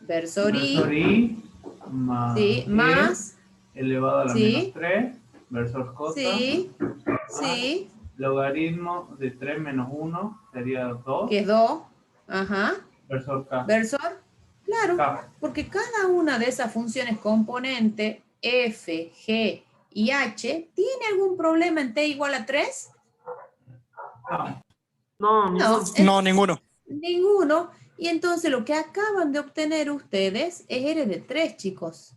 Speaker 1: Versor
Speaker 4: Versor
Speaker 1: i,
Speaker 4: i más
Speaker 1: sí,
Speaker 4: e
Speaker 1: más,
Speaker 4: elevado a la
Speaker 1: sí,
Speaker 4: menos 3. Versor j
Speaker 1: sí,
Speaker 4: más
Speaker 1: sí,
Speaker 4: logaritmo de 3 menos 1 sería 2.
Speaker 1: que es 2, ajá.
Speaker 4: Versor k.
Speaker 1: Versor, claro,
Speaker 4: K.
Speaker 1: porque cada una de esas funciones componente, f, g y h, ¿tiene algún problema en t igual a 3?
Speaker 4: No.
Speaker 5: No,
Speaker 1: No,
Speaker 8: No, ninguno.
Speaker 1: ninguno. Y entonces lo que acaban de obtener ustedes es R de 3, chicos.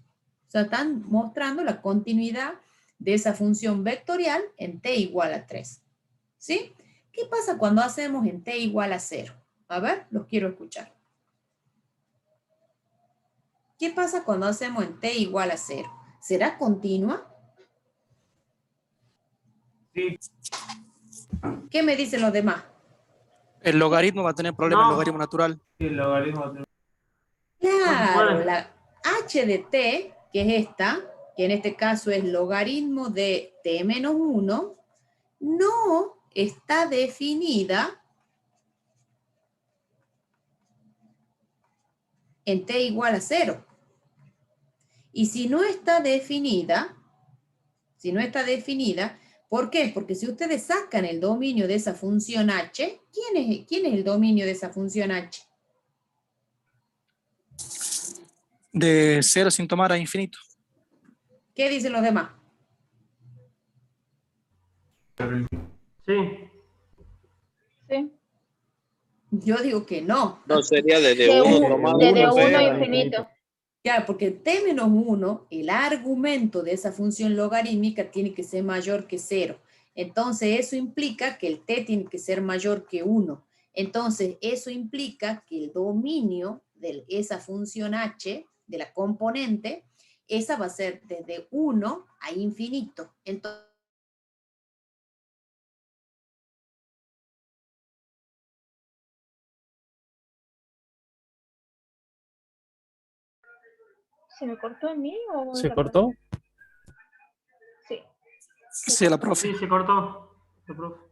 Speaker 1: O sea, están mostrando la continuidad de esa función vectorial en t igual a 3. ¿Sí? ¿Qué pasa cuando hacemos en t igual a 0? A ver, los quiero escuchar. ¿Qué pasa cuando hacemos en t igual a 0? ¿Será continua?
Speaker 4: Sí.
Speaker 1: ¿Qué me dicen los demás?
Speaker 8: El logaritmo va a tener problemas, el
Speaker 5: No.
Speaker 8: logaritmo natural.
Speaker 4: Sí, el logaritmo de
Speaker 1: Claro,
Speaker 5: Bueno.
Speaker 1: la h de t, que es esta, que en este caso es logaritmo de t menos 1, no está definida en t igual a 0. Y si no está definida, ¿por qué? Porque si ustedes sacan el dominio de esa función h, ¿quién es el dominio de esa función h?
Speaker 8: De 0 sin tomar a infinito.
Speaker 1: ¿Qué dicen los demás?
Speaker 5: Sí.
Speaker 2: Sí.
Speaker 1: Yo digo que no.
Speaker 6: No, sería desde
Speaker 2: De
Speaker 6: 1
Speaker 2: u-
Speaker 6: tomado,
Speaker 2: desde
Speaker 7: uno,
Speaker 2: 1
Speaker 6: profe.
Speaker 2: a
Speaker 7: cero,
Speaker 2: infinito.
Speaker 1: Claro, porque t menos 1, el argumento de esa función logarítmica tiene que ser mayor que 0. Entonces, eso implica que el t tiene que ser mayor que 1. Entonces, eso implica que el dominio de esa función h, de la componente, esa va a ser desde 1 a infinito. Entonces,
Speaker 2: ¿Se me cortó a mí o
Speaker 7: ¿Se
Speaker 2: la
Speaker 7: cortó?
Speaker 2: Sí.
Speaker 8: Sí, la profe.
Speaker 5: Sí, se cortó. Sí, profe.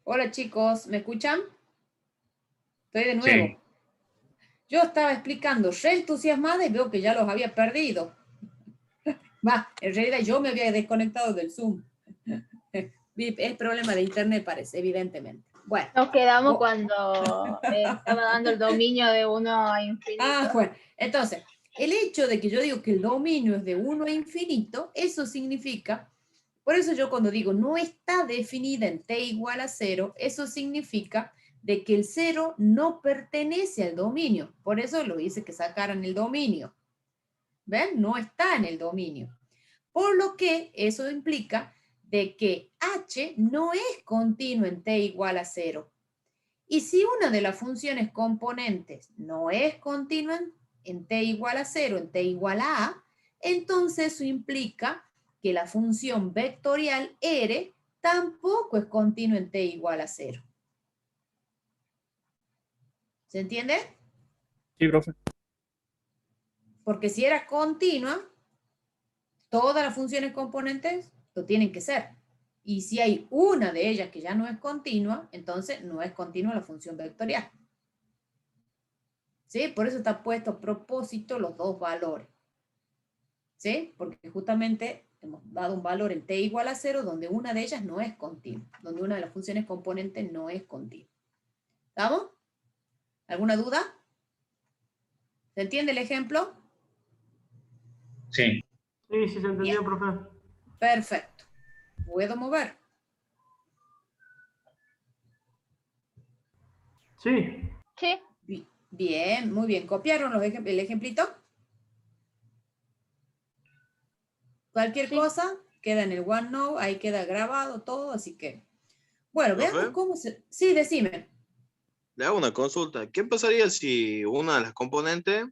Speaker 1: hola chicos, ¿me escuchan? Estoy de nuevo.
Speaker 6: Sí.
Speaker 1: Yo estaba explicando re entusiasmada y veo que ya los había perdido. Va, en realidad yo me había desconectado del Zoom. Es problema de internet, parece, evidentemente. Bueno.
Speaker 2: Nos quedamos cuando estaba dando el dominio de 1 a infinito.
Speaker 1: Bueno, entonces, el hecho de que yo digo que el dominio es de 1 a infinito, eso significa, por eso yo cuando digo no está definida en t igual a 0, eso significa de que el 0 no pertenece al dominio. Por eso lo hice que sacaran el dominio. ¿Ven? No está en el dominio. Por lo que eso implica de que h no es continuo en t igual a 0. Y si una de las funciones componentes no es continua en t igual a 0, en t igual a a, entonces eso implica que la función vectorial r tampoco es continua en t igual a 0. ¿Se entiende?
Speaker 8: Sí, profe.
Speaker 1: Porque si era continua, todas las funciones componentes lo tienen que ser. Y si hay una de ellas que ya no es continua, entonces no es continua la función vectorial. ¿Sí? Por eso está puesto a propósito los dos valores. ¿Sí? Porque justamente hemos dado un valor en t igual a 0 donde una de ellas no es continua, donde una de las funciones componentes no es continua. ¿Estamos? ¿Alguna duda? ¿Se entiende el ejemplo?
Speaker 4: Sí.
Speaker 5: Sí, sí se entendió,
Speaker 1: Bien.
Speaker 5: profe.
Speaker 1: Perfecto. ¿Puedo mover?
Speaker 5: Sí.
Speaker 2: Sí.
Speaker 1: Bien, muy bien. ¿Copiaron el ejemplito? Cualquier
Speaker 2: Sí.
Speaker 1: cosa queda en el OneNote, ahí queda grabado todo, así que... Bueno,
Speaker 6: ¿Profe?
Speaker 1: veamos cómo se... Sí, decime.
Speaker 6: Le hago una consulta. ¿Qué pasaría si una de las componentes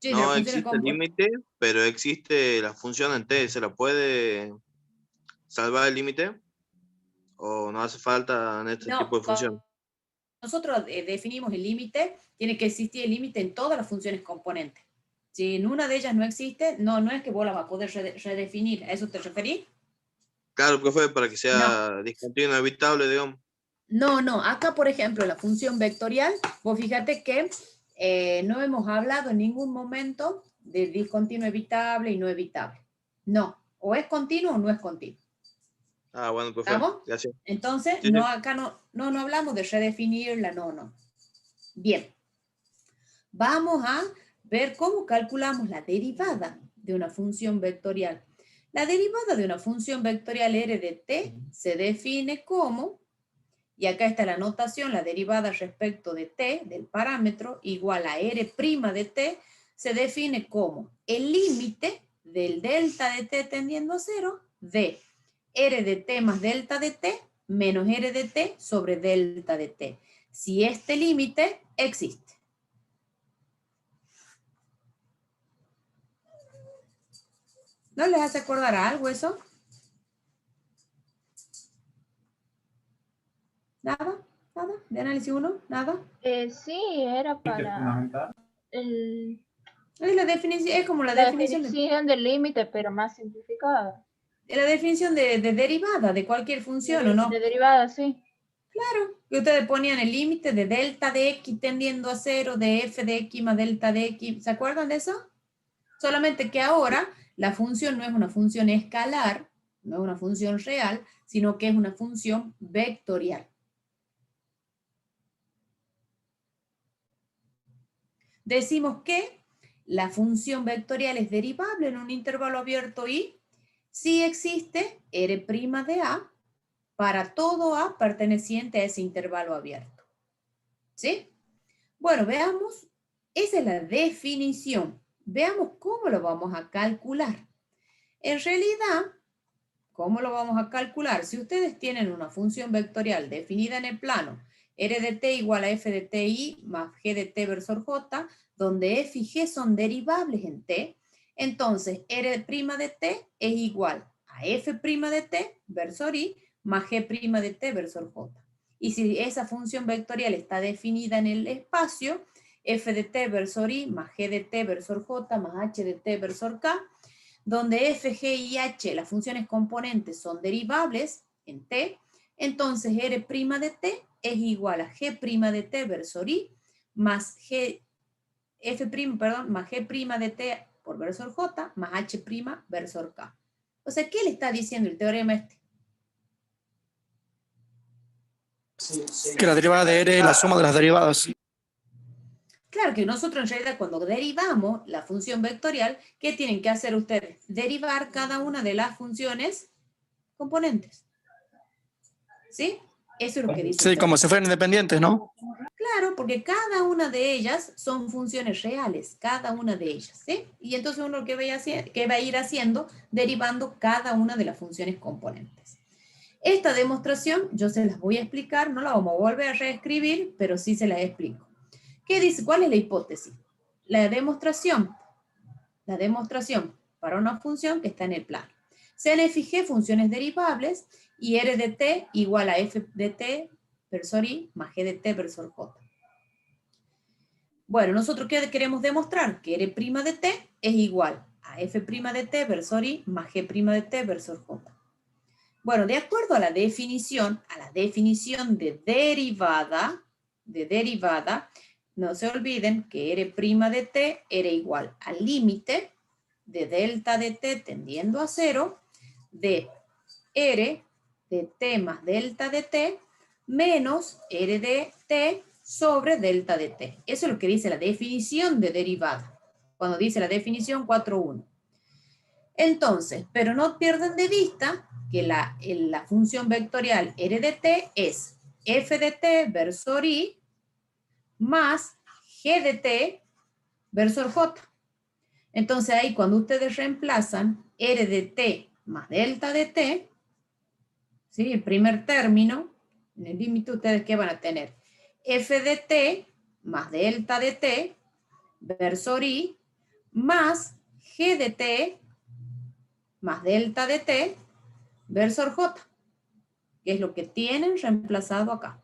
Speaker 1: Sí, de las
Speaker 6: no
Speaker 1: funciones
Speaker 6: existe el límite, pero existe la función en t? ¿Se la puede salvar el límite? ¿O no hace falta en este tipo
Speaker 1: No,
Speaker 6: de función?
Speaker 1: nosotros definimos el límite, tiene que existir el límite en todas las funciones componentes. Si en una de ellas no existe, no es que vos la vas a poder redefinir. ¿A eso te referís?
Speaker 6: Claro, profe, para que
Speaker 1: No.
Speaker 6: sea discontinuo, evitable, digamos.
Speaker 1: No. Acá, por ejemplo, la función vectorial, vos fíjate que no hemos hablado en ningún momento de discontinuo evitable y no evitable. No, o es continuo o no es continuo.
Speaker 6: Ah, bueno, profe,
Speaker 1: ¿Estamos?
Speaker 6: gracias.
Speaker 1: Entonces,
Speaker 6: Sí, sí.
Speaker 1: acá no hablamos de redefinirla, no. Bien. Vamos a ver cómo calculamos la derivada de una función vectorial. La derivada de una función vectorial r de t se define como, y acá está la notación, la derivada respecto de t, del parámetro, igual a r' de t, se define como el límite del delta de t tendiendo a 0 de r de t más delta de t menos r de t sobre delta de t. Si este límite existe. ¿No les hace acordar a algo eso? ¿Nada? ¿De análisis 1? ¿Nada?
Speaker 2: Sí, era para
Speaker 4: Fundamental.
Speaker 1: Es la definición, es como la
Speaker 2: la
Speaker 1: definición
Speaker 2: del límite, pero más simplificada.
Speaker 1: de derivada de cualquier función, ¿o no?
Speaker 2: De derivada, sí.
Speaker 1: Claro, que ustedes ponían el límite de delta de x tendiendo a 0, de f de x más delta de x. ¿Se acuerdan de eso? Solamente que ahora la función no es una función escalar, no es una función real, sino que es una función vectorial. Decimos que la función vectorial es derivable en un intervalo abierto y si existe R' de A para todo A perteneciente a ese intervalo abierto. ¿Sí? Bueno, veamos, esa es la definición. Veamos cómo lo vamos a calcular. En realidad, ¿cómo lo vamos a calcular? Si ustedes tienen una función vectorial definida en el plano R de t igual a f de ti más g de t versor j, donde f y g son derivables en t, entonces R' de t es igual a f' de t versor i más g' de t versor j. Y si esa función vectorial está definida en el espacio, f de t versor i más g de t versor j más h de t versor k, donde f, g y h, las funciones componentes, son derivables en t, entonces R' de t es igual a g' de t versor i más más g' de t por versor j más h' versor k. O sea, ¿qué le está diciendo el teorema este?
Speaker 8: Que la derivada de r es la suma de las derivadas.
Speaker 1: Claro que nosotros en realidad cuando derivamos la función vectorial, ¿qué tienen que hacer ustedes? Derivar cada una de las funciones componentes. ¿Sí? Eso es lo que dice.
Speaker 8: Sí, como si fueran independientes, ¿no?
Speaker 1: Claro, porque cada una de ellas son funciones reales, cada una de ellas, ¿sí? Y entonces uno que va a ir haciendo, derivando cada una de las funciones componentes. Esta demostración yo se las voy a explicar, no la vamos a volver a reescribir, pero sí se las explico. ¿Qué dice? ¿Cuál es la hipótesis? La demostración para una función que está en el plano. Sean f y g funciones derivables y r de t igual a f de t versor i más g de t versor j. Bueno, nosotros ¿qué queremos demostrar? Que r' de t es igual a f' de t versor i más g' de t versor j. Bueno, de acuerdo a la definición de derivada, no se olviden que r' de t era igual al límite de delta de t tendiendo a 0 de r de t más delta de t menos r de t sobre delta de t. Eso es lo que dice la definición de derivada, cuando dice la definición 4.1. Entonces, pero no pierdan de vista que la función vectorial r de t es f de t versor i más g de t versor j. Entonces ahí cuando ustedes reemplazan r de t más delta de t, ¿sí? El primer término, en el límite ustedes ¿qué van a tener? F de t más delta de t versor i más g de t más delta de t versor j, que es lo que tienen reemplazado acá.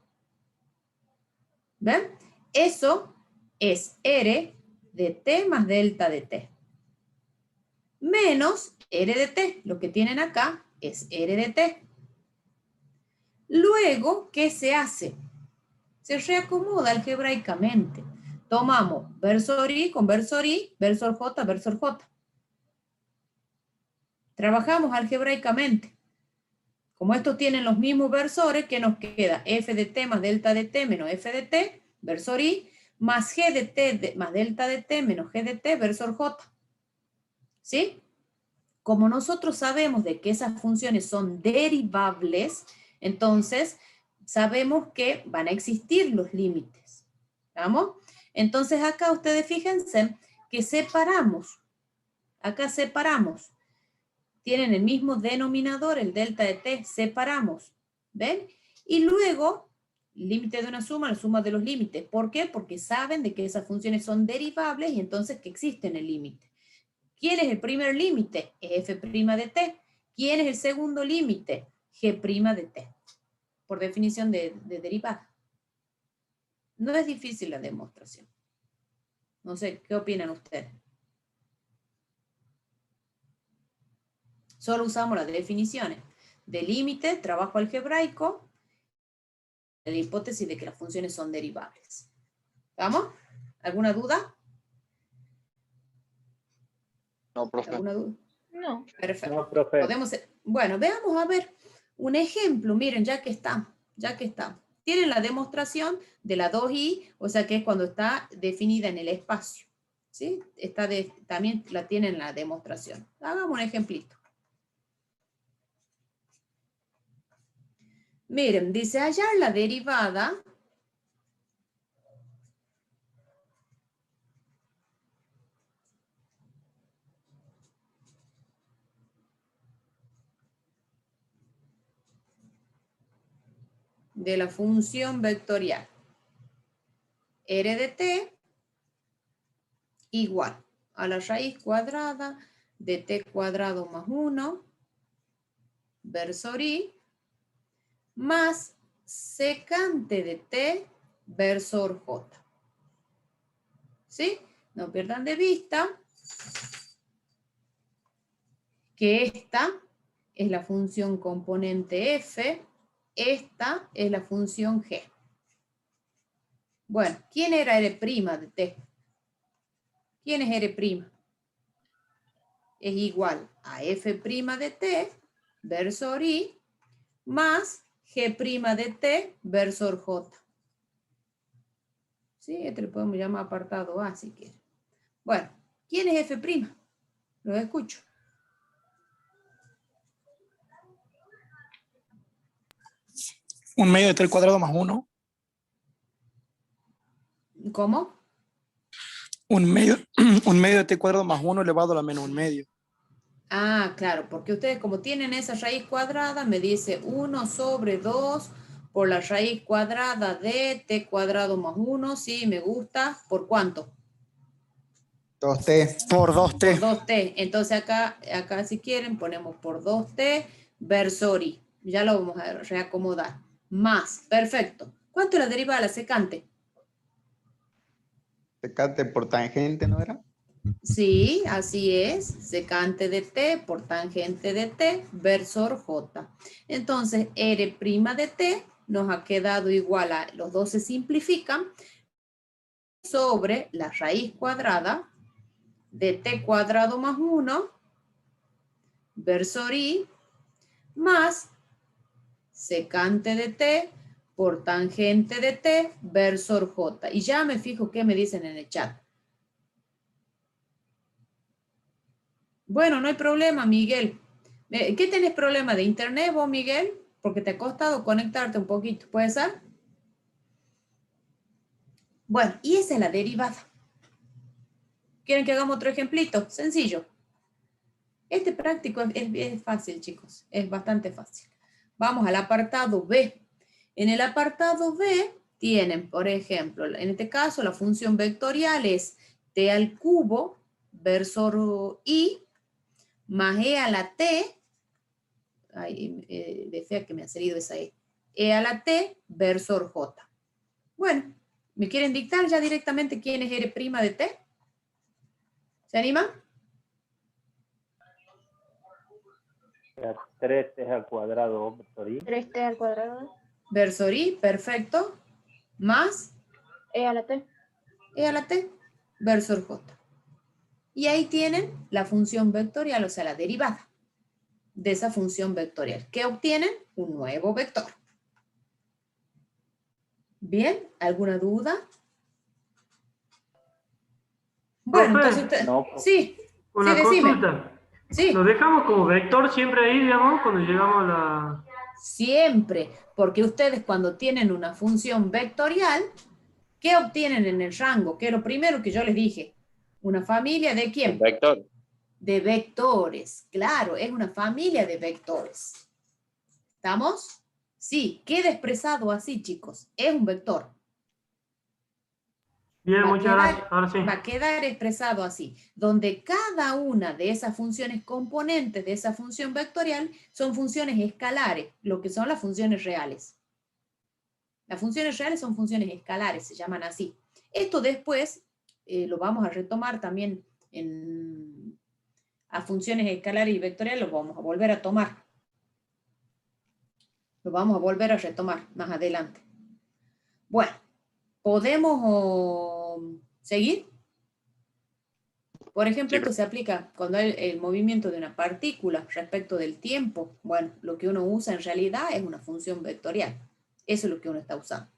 Speaker 1: ¿Ven? Eso es r de t más delta de t. Menos r de t, lo que tienen acá es r de t. Luego, ¿qué se hace? Se reacomoda algebraicamente. Tomamos versor i con versor i, versor j, versor j. Trabajamos algebraicamente. Como estos tienen los mismos versores, ¿qué nos queda? F de t más delta de t menos f de t, versor i, más g de t más delta de t menos g de t, versor j. ¿Sí? Como nosotros sabemos de que esas funciones son derivables, entonces sabemos que van a existir los límites. ¿Vamos? Entonces acá ustedes fíjense que separamos. Acá separamos. Tienen el mismo denominador, el delta de t, separamos. ¿Ven? Y luego, límite de una suma, la suma de los límites. ¿Por qué? Porque saben de que esas funciones son derivables y entonces que existen el límite. ¿Quién es el primer límite? f' de t. ¿Quién es el segundo límite? g' de t. Por definición de derivada. No es difícil la demostración. No sé, ¿qué opinan ustedes? Solo usamos las definiciones de límite, trabajo algebraico, la hipótesis de que las funciones son derivables. ¿Vamos? ¿Alguna duda?
Speaker 3: No, profe.
Speaker 1: ¿Alguna duda?
Speaker 2: No.
Speaker 1: Perfecto.
Speaker 5: No, profe.
Speaker 1: Bueno, veamos a ver un ejemplo. Miren, ya que está. Tienen la demostración de la 2i, o sea que es cuando está definida en el espacio. ¿Sí? También la tienen la demostración. Hagamos un ejemplito. Miren, dice hallar la derivada de la función vectorial r de t igual a la raíz cuadrada de t cuadrado más 1 versor i más secante de t versor j. ¿Sí? No pierdan de vista que esta es la función componente f, esta es la función g. Bueno, ¿quién era r' de t? ¿Quién es r'? Es igual a f' de t versor i más g' de t versor j. ¿Sí? Este lo podemos llamar apartado A si quieren. Bueno, ¿quién es f'? Lo escucho.
Speaker 8: Un medio de t al cuadrado más 1.
Speaker 1: ¿Cómo?
Speaker 8: Un medio de t cuadrado más 1 elevado a la menos un medio.
Speaker 1: Ah, claro, porque ustedes como tienen esa raíz cuadrada, me dice 1 sobre 2 por la raíz cuadrada de t cuadrado más 1. Sí, me gusta. ¿Por cuánto?
Speaker 8: 2t. Por 2t.
Speaker 1: Por 2t. Entonces acá si quieren ponemos por 2t versori. Ya lo vamos a reacomodar. Más, perfecto. ¿Cuánto es la derivada de la secante?
Speaker 9: Secante por tangente, ¿no era?
Speaker 1: Sí, así es. Secante de t por tangente de t versor j. Entonces, r' de t nos ha quedado igual a, los dos se simplifican, sobre la raíz cuadrada de t cuadrado más 1 versor i más secante de t por tangente de t versor j. Y ya me fijo qué me dicen en el chat. Bueno, no hay problema, Miguel. ¿Qué tenés problema de internet vos, Miguel? Porque te ha costado conectarte un poquito, ¿puede ser? Bueno, y esa es la derivada. ¿Quieren que hagamos otro ejemplito? Sencillo. Este práctico es fácil, chicos. Es bastante fácil. Vamos al apartado B. En el apartado B tienen, por ejemplo, en este caso la función vectorial es t al cubo versor i más e a la t, de fea que me ha salido esa e a la t versor j. Bueno, ¿me quieren dictar ya directamente quién es r' de t? ¿Se animan?
Speaker 10: 3t al cuadrado versor i.
Speaker 2: 3t al cuadrado.
Speaker 1: Versor i, perfecto. Más
Speaker 2: E a la t.
Speaker 1: e a la t versor j. Y ahí tienen la función vectorial, o sea, la derivada de esa función vectorial. ¿Qué obtienen? Un nuevo vector. Bien, ¿alguna duda? Bueno,
Speaker 5: Profe,
Speaker 1: entonces usted...
Speaker 10: no,
Speaker 1: Sí,
Speaker 5: Una
Speaker 1: sí, decime.
Speaker 5: consulta.
Speaker 1: Sí,
Speaker 5: ¿Lo dejamos como vector siempre ahí, digamos, cuando llegamos a la...
Speaker 1: siempre, porque ustedes cuando tienen una función vectorial, ¿qué obtienen en el rango? Que es lo primero que yo les dije. ¿Una familia de quién?
Speaker 3: Un vector.
Speaker 1: De vectores, claro, es una familia de vectores. ¿Estamos? Sí, queda expresado así, chicos. Es un vector.
Speaker 5: Bien,
Speaker 1: Va a
Speaker 5: muchas
Speaker 1: quedar-
Speaker 5: gracias. Ahora sí.
Speaker 1: Va a quedar expresado así, donde cada una de esas funciones componentes de esa función vectorial son funciones escalares, lo que son las funciones reales. Las funciones reales son funciones escalares, se llaman así. Esto después lo vamos a retomar también a funciones escalares y vectoriales, lo vamos a volver a tomar. Lo vamos a volver a retomar más adelante. Bueno, ¿podemos seguir? Por ejemplo,
Speaker 6: Sí.
Speaker 1: esto se aplica cuando hay el movimiento de una partícula respecto del tiempo. Bueno, lo que uno usa en realidad es una función vectorial. Eso es lo que uno está usando.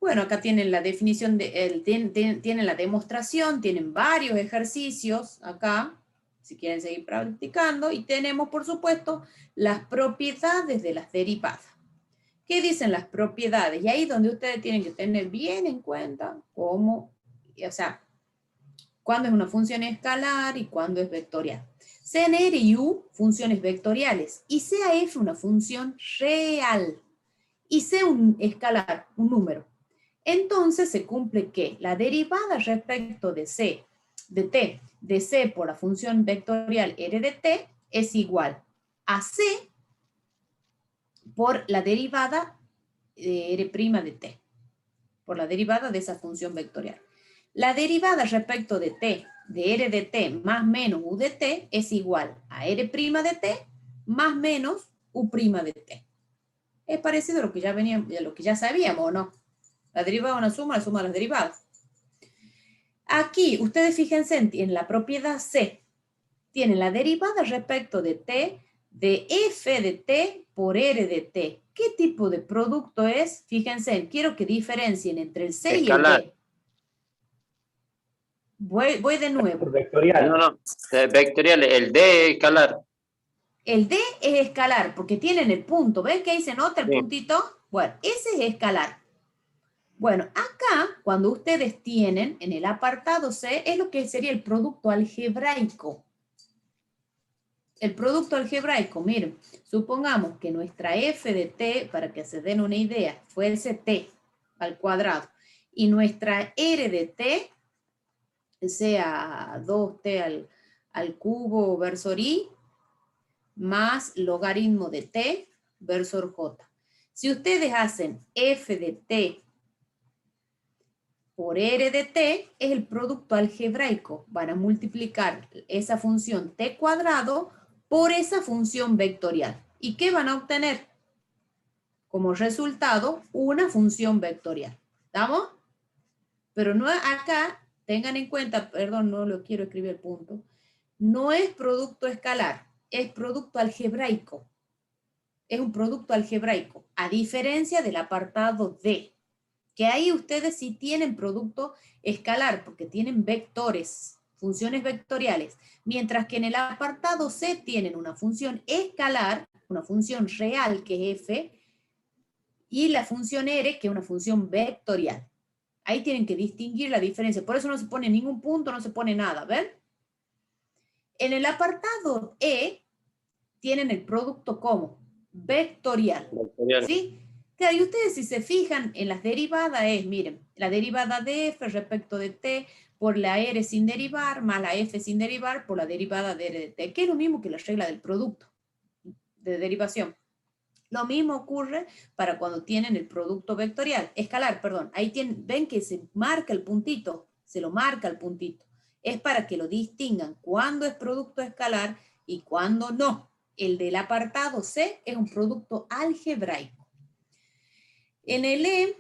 Speaker 1: Bueno, acá tienen la definición, tienen la demostración, tienen varios ejercicios acá, si quieren seguir practicando, y tenemos, por supuesto, las propiedades de las derivadas. ¿Qué dicen las propiedades? Y ahí es donde ustedes tienen que tener bien en cuenta cómo, o sea, cuándo es una función escalar y cuándo es vectorial. CNR y U, funciones vectoriales, y CAF, una función real, y C, un escalar, un número. Entonces se cumple que la derivada respecto de C, de T, de C por la función vectorial R de T es igual a C por la derivada de R' de T, por la derivada de esa función vectorial. La derivada respecto de T, de R de T más menos U de T es igual a R' de T más menos U' de T. Es parecido a lo que ya veníamos, a lo que ya sabíamos, ¿o no? La derivada es una suma de las derivadas. Aquí, ustedes fíjense en la propiedad C. Tienen la derivada respecto de T, de F de T por R de T. ¿Qué tipo de producto es? Fíjense, quiero que diferencien entre el C
Speaker 3: Escalar.
Speaker 1: y el D. Voy de nuevo.
Speaker 10: Vectorial.
Speaker 3: No, vectorial, el D escalar.
Speaker 1: El D es escalar, porque tienen el punto. ¿Ves que ahí se nota el
Speaker 3: Sí.
Speaker 1: puntito? Bueno, ese es escalar. Bueno, acá, cuando ustedes tienen en el apartado C, es lo que sería el producto algebraico. El producto algebraico, miren, supongamos que nuestra f de t, para que se den una idea, fuese t al cuadrado, y nuestra r de t sea 2t al cubo versor i, más logaritmo de t versor j. Si ustedes hacen f de t por r de t, es el producto algebraico. Van a multiplicar esa función t cuadrado por esa función vectorial. ¿Y qué van a obtener? Como resultado, una función vectorial. ¿Estamos? Pero no acá, tengan en cuenta, perdón, no lo quiero escribir el punto, no es producto escalar, es producto algebraico. Es un producto algebraico, a diferencia del apartado D, que ahí ustedes sí tienen producto escalar, porque tienen vectores, funciones vectoriales, mientras que en el apartado C tienen una función escalar, una función real que es f, y la función r que es una función vectorial. Ahí tienen que distinguir la diferencia, por eso no se pone ningún punto, no se pone nada, ¿ven? En el apartado E tienen el producto como vectorial, ¿sí? Claro, y ustedes si se fijan en las derivadas es, miren, la derivada de f respecto de t por la r sin derivar, más la f sin derivar por la derivada de r de t, que es lo mismo que la regla del producto de derivación. Lo mismo ocurre para cuando tienen el producto vectorial, escalar, perdón. Ahí tienen, ven que se marca el puntito, se lo marca el puntito. Es para que lo distingan cuándo es producto escalar y cuándo no. El del apartado C es un producto algebraico. En el E,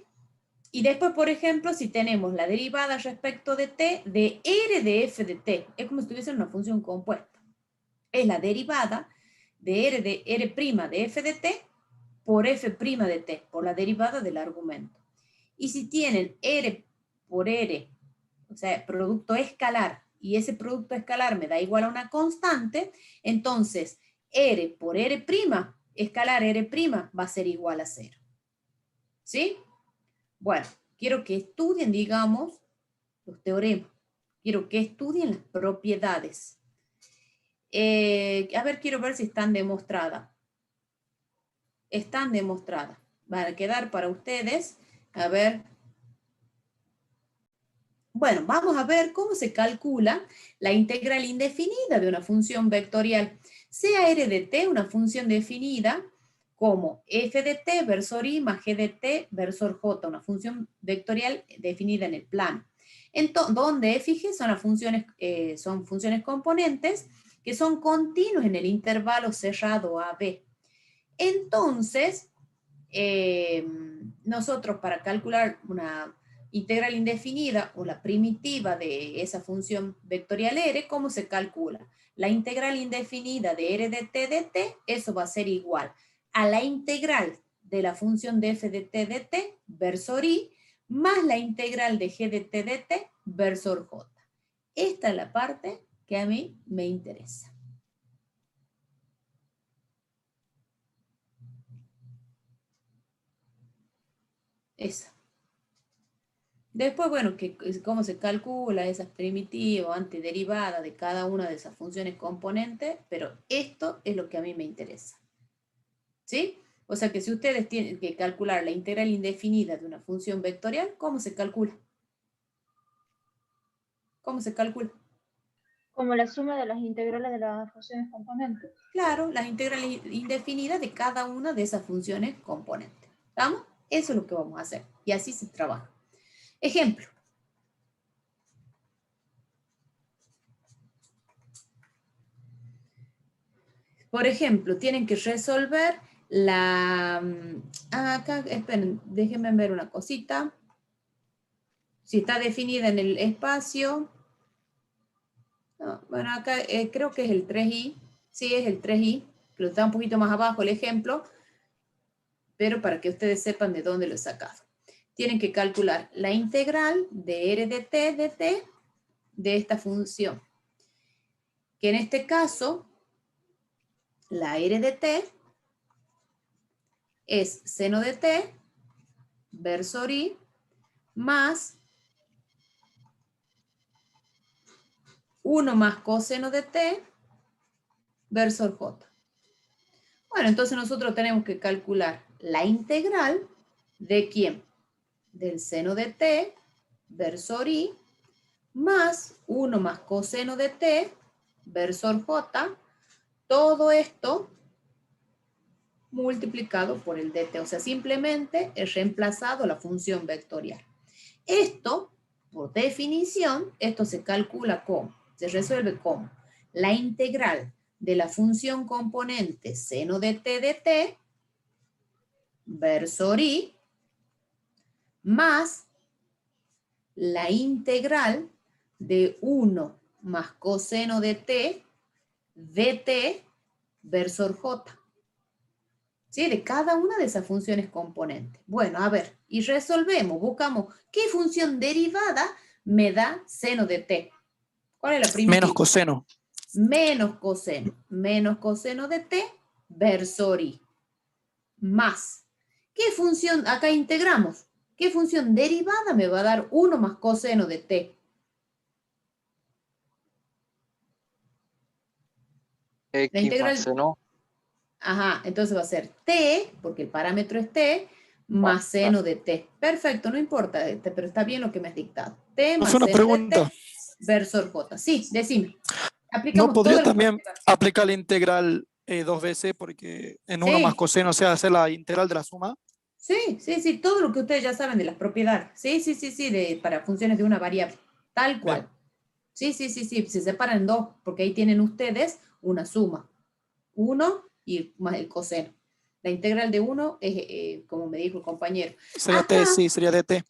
Speaker 1: y después, por ejemplo, si tenemos la derivada respecto de t de r de f de t, es como si tuviesen una función compuesta. Es la derivada de r de r' de f de t por f' de t, por la derivada del argumento. Y si tienen r por r, o sea, producto escalar, y ese producto escalar me da igual a una constante, entonces r por r', escalar r' va a ser igual a 0. ¿Sí? Bueno, quiero que estudien, digamos, los teoremas. Quiero que estudien las propiedades. A ver, quiero ver si están demostradas. Están demostradas. Van a quedar para ustedes. A ver. Bueno, vamos a ver cómo se calcula la integral indefinida de una función vectorial. Sea r de t una función definida como f de t versor i más g de t versor j, una función vectorial definida en el plano. Entonces, donde f y g son funciones componentes que son continuos en el intervalo cerrado AB. Entonces, nosotros para calcular una integral indefinida o la primitiva de esa función vectorial r, ¿cómo se calcula? La integral indefinida de r de t, eso va a ser igual a la integral de la función de f de t versor i más la integral de g de t versor j. Esta es la parte que a mí me interesa. Esa. Después, bueno, cómo se calcula esas primitivas o antiderivadas de cada una de esas funciones componentes, pero esto es lo que a mí me interesa. ¿Sí? O sea que si ustedes tienen que calcular la integral indefinida de una función vectorial, ¿cómo se calcula? ¿Cómo se calcula?
Speaker 2: Como la suma de las integrales de las funciones componentes.
Speaker 1: Claro, las integrales indefinidas de cada una de esas funciones componentes. ¿Estamos? Eso es lo que vamos a hacer. Y así se trabaja. Ejemplo. Por ejemplo, tienen que resolver la... acá, esperen, déjenme ver una cosita. Si está definida en el espacio... No, bueno, acá creo que es el 3i. Sí, es el 3i. Pero está un poquito más abajo el ejemplo. Pero para que ustedes sepan de dónde lo he sacado. Tienen que calcular la integral de r de t de esta función. Que en este caso, la r de t es seno de t versor i más 1 más coseno de t versor j. Bueno, entonces nosotros tenemos que calcular la integral de ¿quién? Del seno de t versor i más 1 más coseno de t versor j, todo esto multiplicado por el dt, o sea, simplemente he reemplazado la función vectorial. Esto, por definición, esto se calcula como, se resuelve como la integral de la función componente seno de t dt versor i más la integral de 1 más coseno de t dt versor j. ¿Sí? De cada una de esas funciones componentes. Bueno, a ver, y resolvemos, buscamos qué función derivada me da seno de t. ¿Cuál es la primera?
Speaker 8: Menos coseno.
Speaker 1: Menos coseno de t versor i. Más. ¿Qué función? Acá integramos. ¿Qué función derivada me va a dar 1 más coseno de t?
Speaker 11: X
Speaker 1: La integral,
Speaker 11: más seno.
Speaker 1: ajá, entonces va a ser t, porque el parámetro es t, más seno de t. Perfecto, no importa, pero está bien lo que me has dictado. T más
Speaker 8: Es una
Speaker 1: seno
Speaker 8: pregunta.
Speaker 1: de t versor j. Sí, decime. Aplicamos
Speaker 8: ¿No podría
Speaker 1: todas las
Speaker 8: también
Speaker 1: propiedades.
Speaker 8: aplicar la integral dos veces? Porque en 1 más
Speaker 1: Sí.
Speaker 8: coseno, o sea, hacer la integral de la suma.
Speaker 1: Sí, todo lo que ustedes ya saben de las propiedades. Sí, para funciones de una variable. Tal cual. Sí, se separan en dos, porque ahí tienen ustedes una suma. 1 y más el coseno. La integral de 1 es, como me dijo el compañero.
Speaker 8: Sería
Speaker 1: Acá,
Speaker 8: t, sí, sería dt.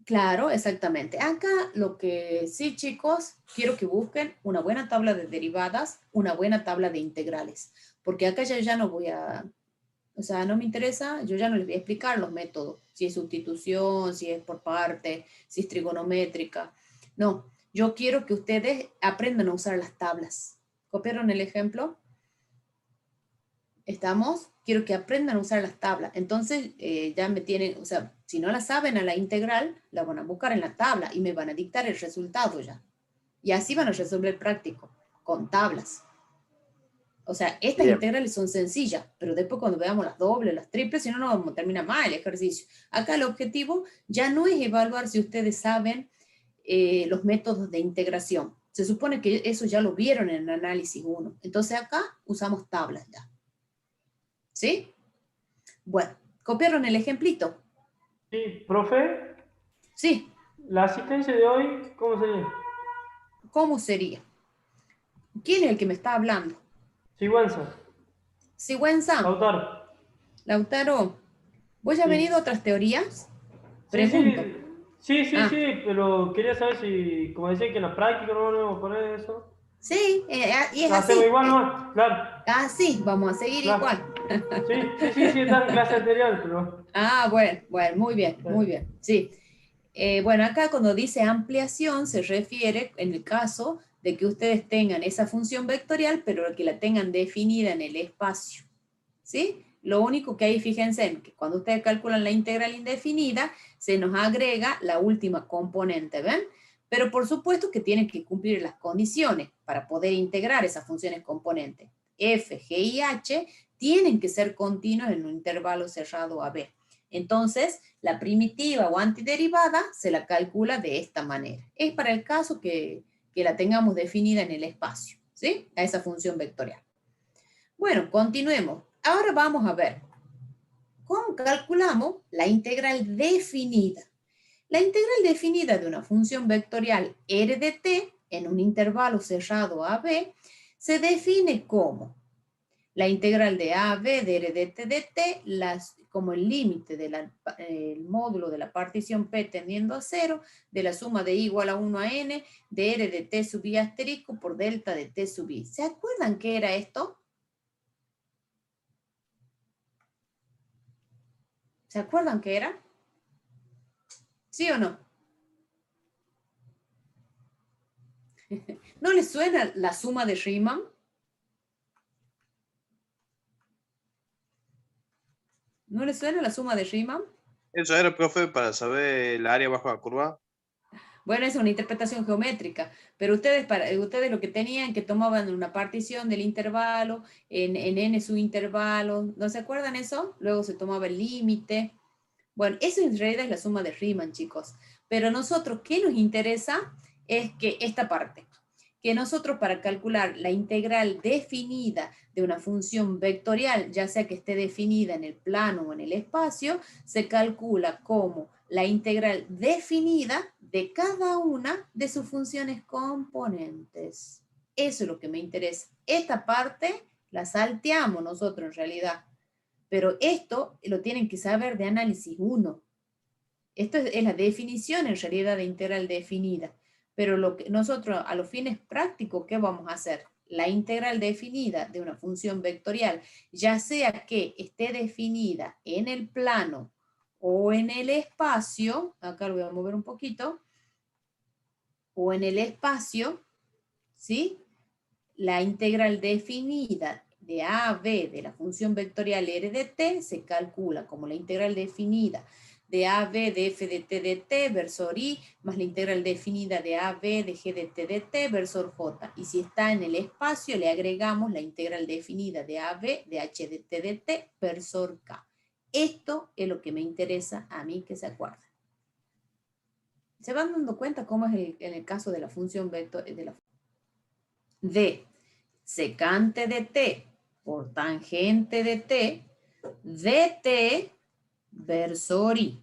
Speaker 1: claro, exactamente. Acá lo que sí, chicos, quiero que busquen una buena tabla de derivadas, una buena tabla de integrales. Porque acá ya no voy a... O sea, no me interesa, yo ya no les voy a explicar los métodos, si es sustitución, si es por parte, si es trigonométrica. No, yo quiero que ustedes aprendan a usar las tablas. ¿Copiaron el ejemplo? ¿Estamos? Quiero que aprendan a usar las tablas. Entonces, ya me tienen, o sea, si no la saben a la integral, la van a buscar en la tabla y me van a dictar el resultado ya. Y así van a resolver práctico, con tablas. O sea, estas
Speaker 3: Bien.
Speaker 1: integrales son sencillas, pero después cuando veamos las dobles, las triples, si no, no termina mal el ejercicio. Acá el objetivo ya no es evaluar si ustedes saben los métodos de integración. Se supone que eso ya lo vieron en el análisis 1. Entonces acá usamos tablas ya. ¿Sí? Bueno, ¿copiaron el ejemplito?
Speaker 5: Sí, profe,
Speaker 1: Sí.
Speaker 5: la asistencia de hoy, ¿cómo sería?
Speaker 1: ¿Cómo sería? ¿Quién es el que me está hablando?
Speaker 5: Sigüenza.
Speaker 1: Sigüenza.
Speaker 5: Lautaro.
Speaker 1: Lautaro, ¿vos ya has
Speaker 5: Sí.
Speaker 1: venido a otras teorías? Pregunto.
Speaker 5: Sí,
Speaker 1: Ah.
Speaker 5: pero quería saber si, como decía que en la práctica no vamos a poner eso.
Speaker 1: Sí, y es
Speaker 5: ¿Lo
Speaker 1: así.
Speaker 5: hacemos igual, no? Claro.
Speaker 1: Así, vamos a seguir
Speaker 5: Claro.
Speaker 1: igual.
Speaker 5: Sí, está en clase anterior, pero...
Speaker 1: Ah, bueno, muy bien, sí. Bueno, acá cuando dice ampliación se refiere en el caso de que ustedes tengan esa función vectorial, pero que la tengan definida en el espacio, ¿sí? Lo único que ahí, fíjense, en que cuando ustedes calculan la integral indefinida, se nos agrega la última componente, ¿ven? Pero por supuesto que tienen que cumplir las condiciones para poder integrar esas funciones componentes. F, G y H tienen que ser continuos en un intervalo cerrado AB. Entonces, la primitiva o antiderivada se la calcula de esta manera. Es para el caso que la tengamos definida en el espacio, ¿sí? A esa función vectorial. Bueno, continuemos. Ahora vamos a ver cómo calculamos la integral definida. La integral definida de una función vectorial r de t en un intervalo cerrado AB se define como la integral de AB de r de t de t como el límite del módulo de la partición P tendiendo a 0 de la suma de i igual a 1 a n de r de t sub i asterisco por delta de t sub i. ¿Se acuerdan qué era esto? ¿Se acuerdan qué era? ¿Sí o no? ¿No les suena la suma de Riemann? ¿No les suena la suma de Riemann?
Speaker 6: Eso era, profe, para saber el área bajo la curva.
Speaker 1: Bueno, es una interpretación geométrica, pero ustedes lo que tenían, que tomaban una partición del intervalo, en n subintervalos, ¿no se acuerdan eso? Luego se tomaba el límite. Bueno, eso en realidad es la suma de Riemann, chicos. Pero nosotros, ¿qué nos interesa? Es que esta parte, que nosotros para calcular la integral definida de una función vectorial, ya sea que esté definida en el plano o en el espacio, se calcula como la integral definida de cada una de sus funciones componentes. Eso es lo que me interesa. Esta parte la salteamos nosotros en realidad, pero esto lo tienen que saber de análisis 1. Esto es la definición en realidad de integral definida, pero lo que nosotros a los fines prácticos, ¿qué vamos a hacer? La integral definida de una función vectorial, ya sea que esté definida en el plano o en el espacio, acá lo voy a mover un poquito, o en el espacio, ¿sí? La integral definida de a a b de la función vectorial r de t se calcula como la integral definida de a a b de f de t de t versor i, más la integral definida de a a b de g de t de t versor j. Y si está en el espacio, le agregamos la integral definida de a a b de h de t de t versor k. Esto es lo que me interesa a mí que se acuerden. ¿Se van dando cuenta cómo es en el caso de la función vector de secante de t por tangente de t, dt versor i?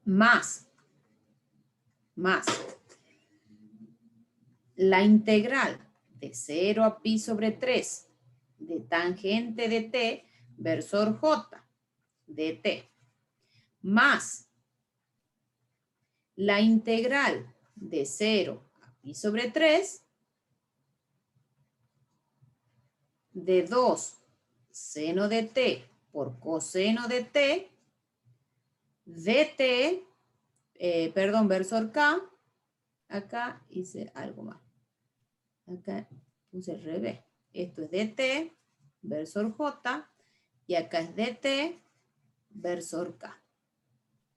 Speaker 1: Más la integral de 0 a pi sobre 3 de tangente de t versor j de t, más la integral de 0 a pi sobre 3 de 2 seno de t por coseno de t, dt, versor k, acá hice algo más. Acá puse el revés. Esto es dt, versor j, y acá es dt, versor k.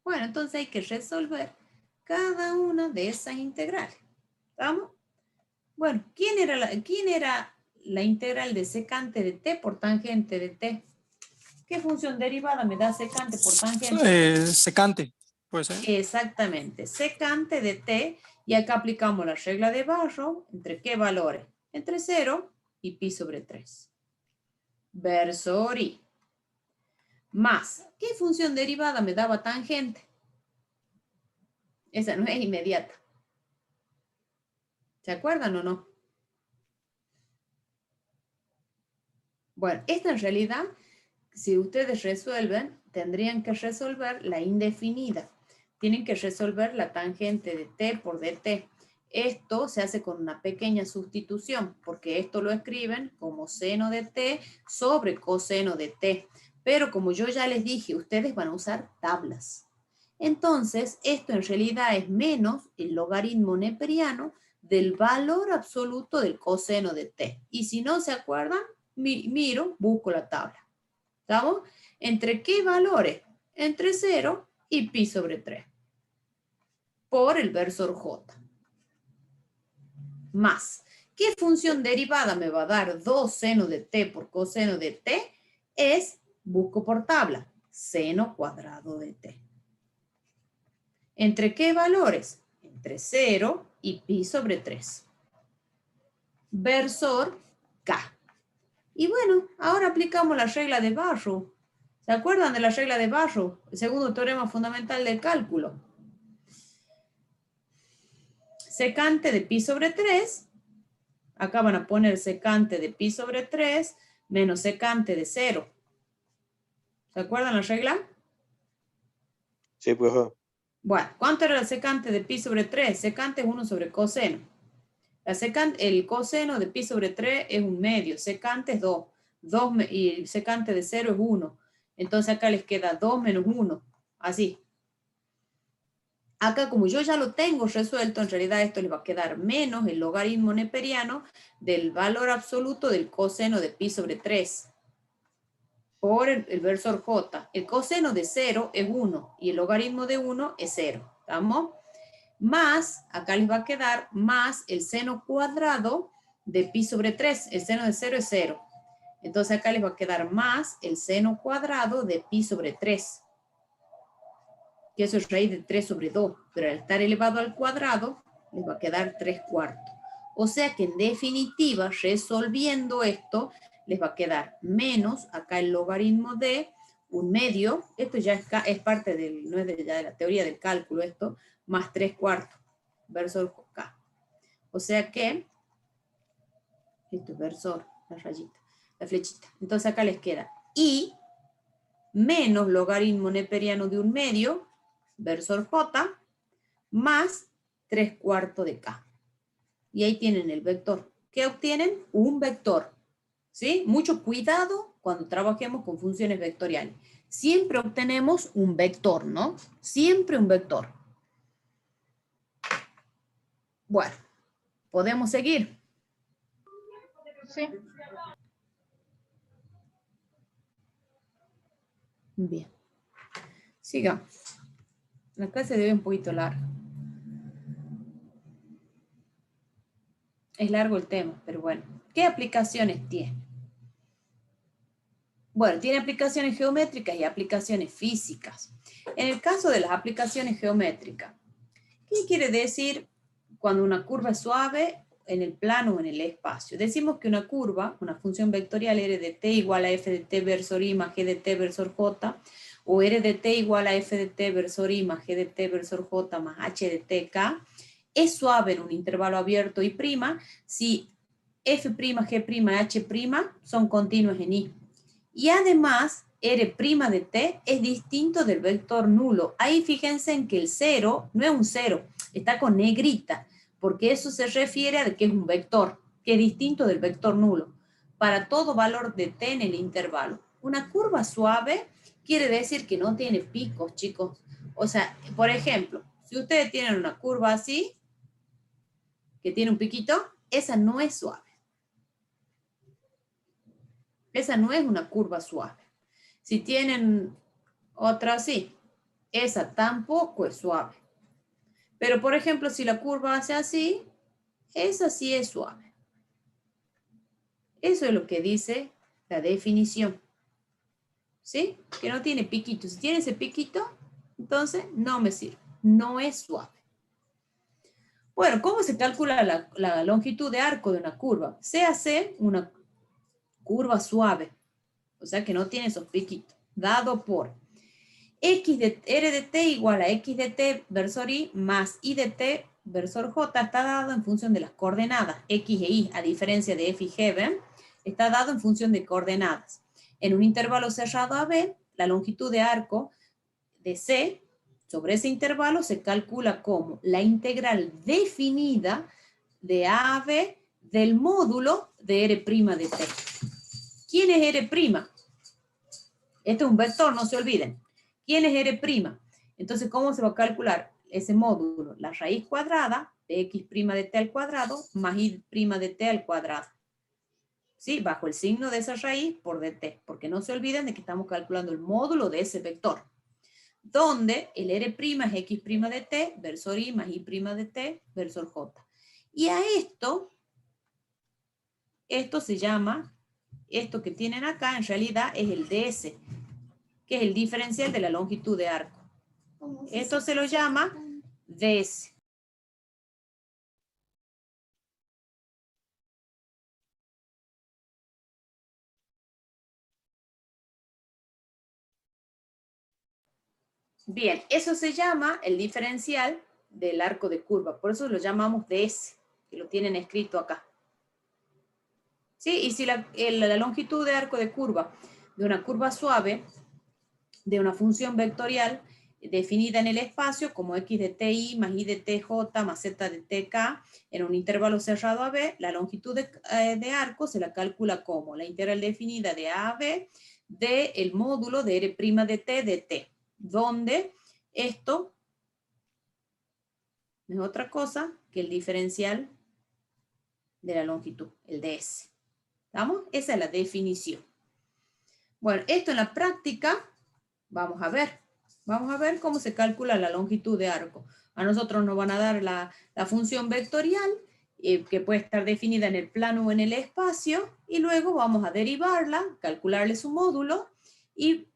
Speaker 1: Bueno, entonces hay que resolver cada una de esas integrales. ¿Estamos? Bueno, ¿quién era la integral de secante de t por tangente de t? ¿Qué función derivada me da secante por tangente?
Speaker 8: Secante, puede ser.
Speaker 1: Exactamente, secante de t, y acá aplicamos la regla de Barrow, ¿entre qué valores? Entre 0 y pi sobre 3. Versor i. Más, ¿qué función derivada me daba tangente? Esa no es inmediata. ¿Se acuerdan o no? Bueno, esta en realidad, si ustedes resuelven, tendrían que resolver la indefinida. Tienen que resolver la tangente de t por dt. Esto se hace con una pequeña sustitución, porque esto lo escriben como seno de t sobre coseno de t. Pero como yo ya les dije, ustedes van a usar tablas. Entonces, esto en realidad es menos el logaritmo neperiano del valor absoluto del coseno de t. Y si no se acuerdan, miro, busco la tabla. ¿Estamos? ¿Entre qué valores? Entre 0 y pi sobre 3. Por el versor j. Más. ¿Qué función derivada me va a dar 2 seno de t por coseno de t? Busco por tabla, seno cuadrado de t. ¿Entre qué valores? Entre 0 y pi sobre 3. Versor k. Y bueno, ahora aplicamos la regla de Barrow. ¿Se acuerdan de la regla de Barrow? El segundo teorema fundamental del cálculo. Secante de pi sobre 3. Acá van a poner secante de pi sobre 3 menos secante de 0. ¿Se acuerdan la regla?
Speaker 6: Sí, pues.
Speaker 1: Bueno, ¿cuánto era la secante de pi sobre 3? Secante es 1 sobre coseno. El coseno de pi sobre 3 es 1/2. Secante es 2. Y secante de 0 es 1. Entonces acá les queda 2 menos 1. Así. Acá como yo ya lo tengo resuelto, en realidad esto les va a quedar menos el logaritmo neperiano del valor absoluto del coseno de pi sobre 3. por el versor j. El coseno de 0 es 1 y el logaritmo de 1 es 0. ¿Estamos? Más, acá les va a quedar, más el seno cuadrado de pi sobre 3. El seno de 0 es 0. Entonces acá les va a quedar más el seno cuadrado de pi sobre 3. Que eso es raíz de 3 sobre 2. Pero al estar elevado al cuadrado, les va a quedar 3/4. O sea que en definitiva, resolviendo esto, les va a quedar menos, acá el logaritmo de 1/2, esto ya es parte del, no es ya de la teoría del cálculo esto, más 3/4, versor K. O sea que, esto es versor, la rayita, la flechita. Entonces acá les queda I menos logaritmo neperiano de 1/2, versor J, más 3/4 de K. Y ahí tienen el vector. ¿Qué obtienen? Un vector. ¿Sí? Mucho cuidado cuando trabajemos con funciones vectoriales. Siempre obtenemos un vector, ¿no? Siempre un vector. Bueno, ¿podemos seguir?
Speaker 2: Sí.
Speaker 1: Bien. Sigamos. La clase debe un poquito larga. Es largo el tema, pero bueno. ¿Qué aplicaciones tiene? Bueno, tiene aplicaciones geométricas y aplicaciones físicas. En el caso de las aplicaciones geométricas, ¿qué quiere decir cuando una curva es suave en el plano o en el espacio? Decimos que una curva, una función vectorial R de t igual a f de t versor i más g de t versor j, o R de t igual a f de t versor i más g de t versor j más h de t k, es suave en un intervalo abierto y prima si f', g', h' son continuos en i. Y además, R' de t es distinto del vector nulo. Ahí fíjense en que el 0 no es un 0, está con negrita, porque eso se refiere a que es un vector, que es distinto del vector nulo, para todo valor de t en el intervalo. Una curva suave quiere decir que no tiene picos, chicos. O sea, por ejemplo, si ustedes tienen una curva así, que tiene un piquito, esa no es suave. Esa no es una curva suave. Si tienen otra así, esa tampoco es suave. Pero, por ejemplo, si la curva hace así, esa sí es suave. Eso es lo que dice la definición. ¿Sí? Que no tiene piquito. Si tiene ese piquito, entonces no me sirve. No es suave. Bueno, ¿cómo se calcula la longitud de arco de una curva? Se hace una curva suave, o sea que no tiene esos piquitos, dado por x de r de t igual a x de t versor i más i de t versor j, está dado en función de las coordenadas x e y, a diferencia de f y g, ¿ven? Está dado en función de coordenadas. En un intervalo cerrado AB, la longitud de arco de C sobre ese intervalo se calcula como la integral definida de A a B del módulo de R' de T. ¿Quién es R'? Esto es un vector, no se olviden. ¿Quién es R'? Entonces, ¿cómo se va a calcular ese módulo? La raíz cuadrada de x' de t al cuadrado más y' de t al cuadrado. ¿Sí? Bajo el signo de esa raíz por dt, porque no se olviden de que estamos calculando el módulo de ese vector, donde el R' es x' de t, versor i más y' de t, versor j. Y a esto se llama, esto que tienen acá en realidad es el ds, que es el diferencial de la longitud de arco. Esto se lo llama ds. Bien, eso se llama el diferencial del arco de curva, por eso lo llamamos ds, que lo tienen escrito acá. ¿Sí? Y si la longitud de arco de curva de una curva suave, de una función vectorial definida en el espacio como x de ti más y de tj más z de tk en un intervalo cerrado a b, la longitud de arco se la calcula como la integral definida de a a b del módulo de R' de t, donde esto no es otra cosa que el diferencial de la longitud, el ds. ¿Estamos? Esa es la definición. Bueno, esto en la práctica, vamos a ver cómo se calcula la longitud de arco. A nosotros nos van a dar la función vectorial, que puede estar definida en el plano o en el espacio, y luego vamos a derivarla, calcularle su módulo, y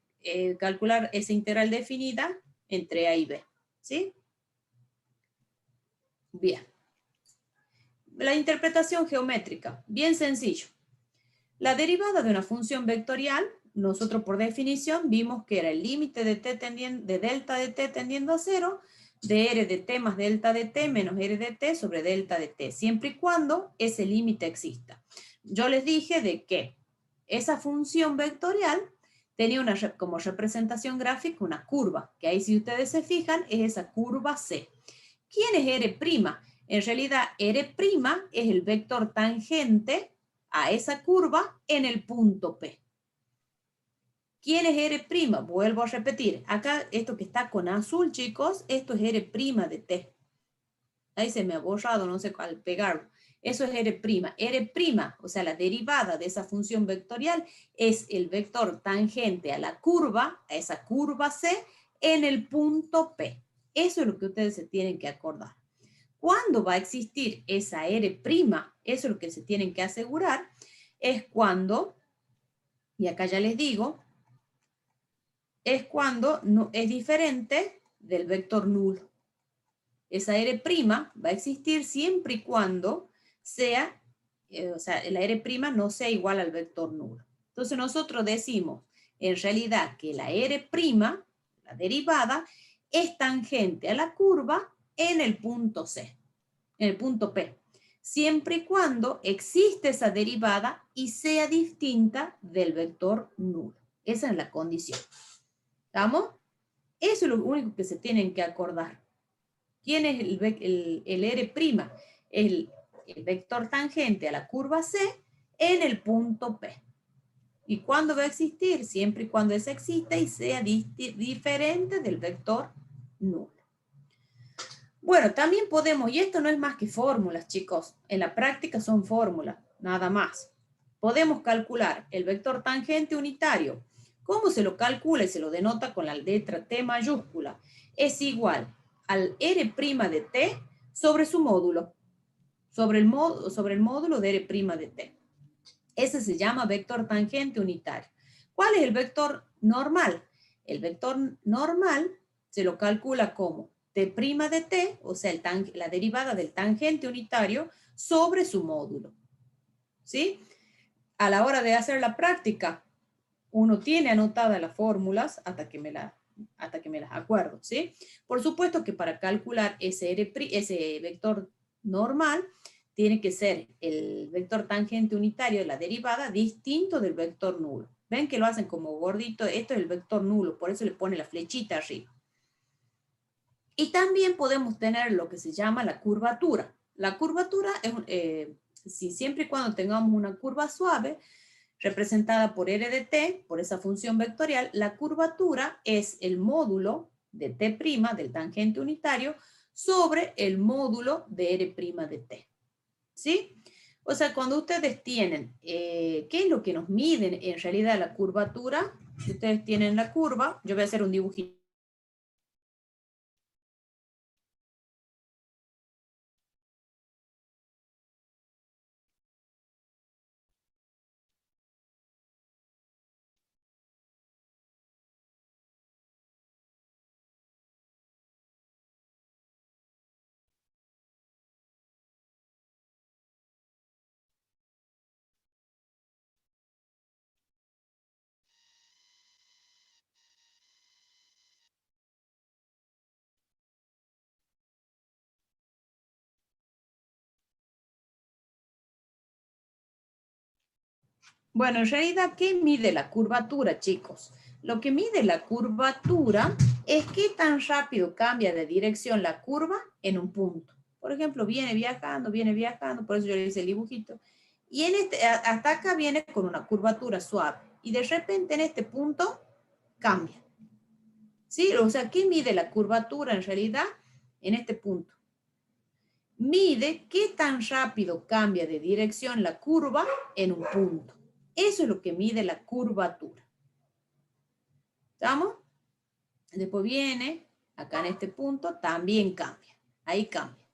Speaker 1: calcular esa integral definida entre A y B. ¿Sí? Bien. La interpretación geométrica, bien sencillo. La derivada de una función vectorial, nosotros por definición vimos que era el límite de delta de t tendiendo a 0, de r de t más delta de t menos r de t sobre delta de t, siempre y cuando ese límite exista. Yo les dije de que esa función vectorial tenía como representación gráfica una curva, que ahí si ustedes se fijan es esa curva C. ¿Quién es R'? En realidad R' es el vector tangente a esa curva en el punto P. ¿Quién es R'? Vuelvo a repetir. Acá, esto que está con azul, chicos, esto es R' de T. Ahí se me ha borrado, no sé cuál pegarlo. Eso es R'. R', o sea, la derivada de esa función vectorial, es el vector tangente a la curva, a esa curva C, en el punto P. Eso es lo que ustedes se tienen que acordar. ¿Cuándo va a existir esa R'? Eso es lo que se tienen que asegurar. Es cuando, y acá ya les digo, es cuando no, es diferente del vector nulo. Esa R' va a existir siempre y cuando sea, o sea, la R' no sea igual al vector nulo. Entonces nosotros decimos, en realidad, que la R', la derivada, es tangente a la curva en el punto C, en el punto P, siempre y cuando existe esa derivada y sea distinta del vector nulo. Esa es la condición. ¿Estamos? Eso es lo único que se tienen que acordar. ¿Quién es el R'? El vector tangente a la curva C en el punto P. ¿Y cuándo va a existir? Siempre y cuando ese exista y sea diferente del vector nulo. Bueno, también podemos, y esto no es más que fórmulas, chicos. En la práctica son fórmulas, nada más. Podemos calcular el vector tangente unitario. ¿Cómo se lo calcula y se lo denota con la letra T mayúscula? Es igual al R' de T sobre su módulo, sobre el módulo de R' de T. Ese se llama vector tangente unitario. ¿Cuál es el vector normal? El vector normal se lo calcula como T' de T, o sea, la derivada del tangente unitario sobre su módulo. ¿Sí? A la hora de hacer la práctica, uno tiene anotadas las fórmulas hasta que me las acuerdo, ¿sí? Por supuesto que para calcular ese vector normal, tiene que ser el vector tangente unitario de la derivada distinto del vector nulo. ¿Ven que lo hacen como gordito? Esto es el vector nulo, por eso le pone la flechita arriba. Y también podemos tener lo que se llama la curvatura. La curvatura es, si siempre y cuando tengamos una curva suave, representada por R de T, por esa función vectorial, la curvatura es el módulo de T', del tangente unitario, sobre el módulo de R' de T. ¿Sí? O sea, cuando ustedes tienen, ¿qué es lo que nos miden en realidad la curvatura? Si ustedes tienen la curva, yo voy a hacer un dibujito. Bueno, en realidad, ¿qué mide la curvatura, chicos? Lo que mide la curvatura es qué tan rápido cambia de dirección la curva en un punto. Por ejemplo, viene viajando, por eso yo le hice el dibujito. Y hasta acá viene con una curvatura suave. Y de repente en este punto cambia. ¿Sí? O sea, ¿qué mide la curvatura en realidad en este punto? Mide qué tan rápido cambia de dirección la curva en un punto. Eso es lo que mide la curvatura. ¿Estamos? Después viene, acá en este punto, también cambia. Ahí cambia.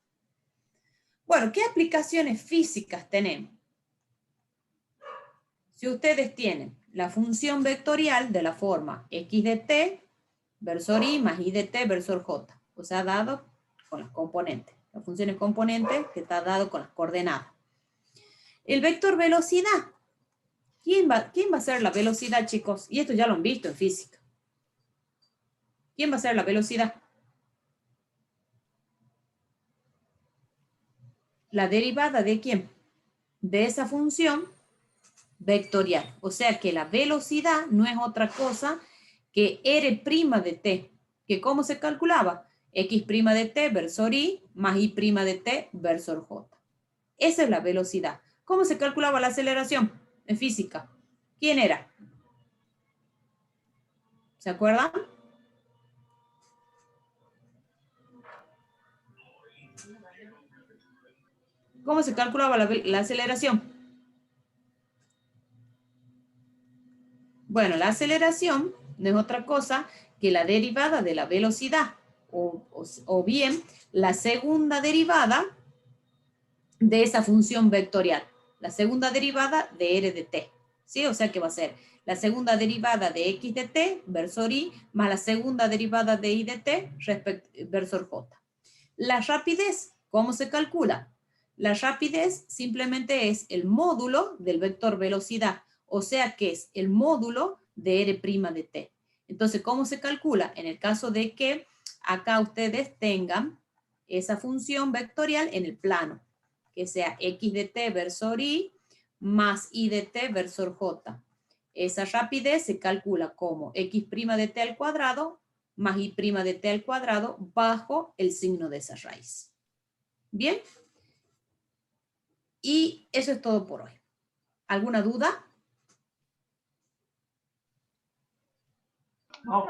Speaker 1: Bueno, ¿qué aplicaciones físicas tenemos? Si ustedes tienen la función vectorial de la forma x de t versor y más y de t versor j, o sea, dado con las componentes. La función es componente que está dado con las coordenadas. El vector velocidad. ¿Quién va a ser la velocidad, chicos? Y esto ya lo han visto en física. ¿Quién va a ser la velocidad? La derivada de quién? De esa función vectorial. O sea que la velocidad no es otra cosa que R' de t. ¿Que cómo se calculaba? X' de t versor y más y' de t versor j. Esa es la velocidad. ¿Cómo se calculaba la aceleración en física? ¿Quién era? ¿Se acuerdan? ¿Cómo se calculaba la aceleración? Bueno, la aceleración no es otra cosa que la derivada de la velocidad o bien la segunda derivada de esa función vectorial. La segunda derivada de r de t. ¿Sí? O sea que va a ser la segunda derivada de x de t versor y más la segunda derivada de y de t versor j. La rapidez, ¿cómo se calcula? La rapidez simplemente es el módulo del vector velocidad, o sea que es el módulo de r' de t. Entonces, ¿cómo se calcula? En el caso de que acá ustedes tengan esa función vectorial en el plano, que sea x de t versor y más y de t versor j. Esa rapidez se calcula como x' de t al cuadrado más y' de t al cuadrado bajo el signo de esa raíz. ¿Bien? Y eso es todo por hoy. ¿Alguna duda?
Speaker 5: No,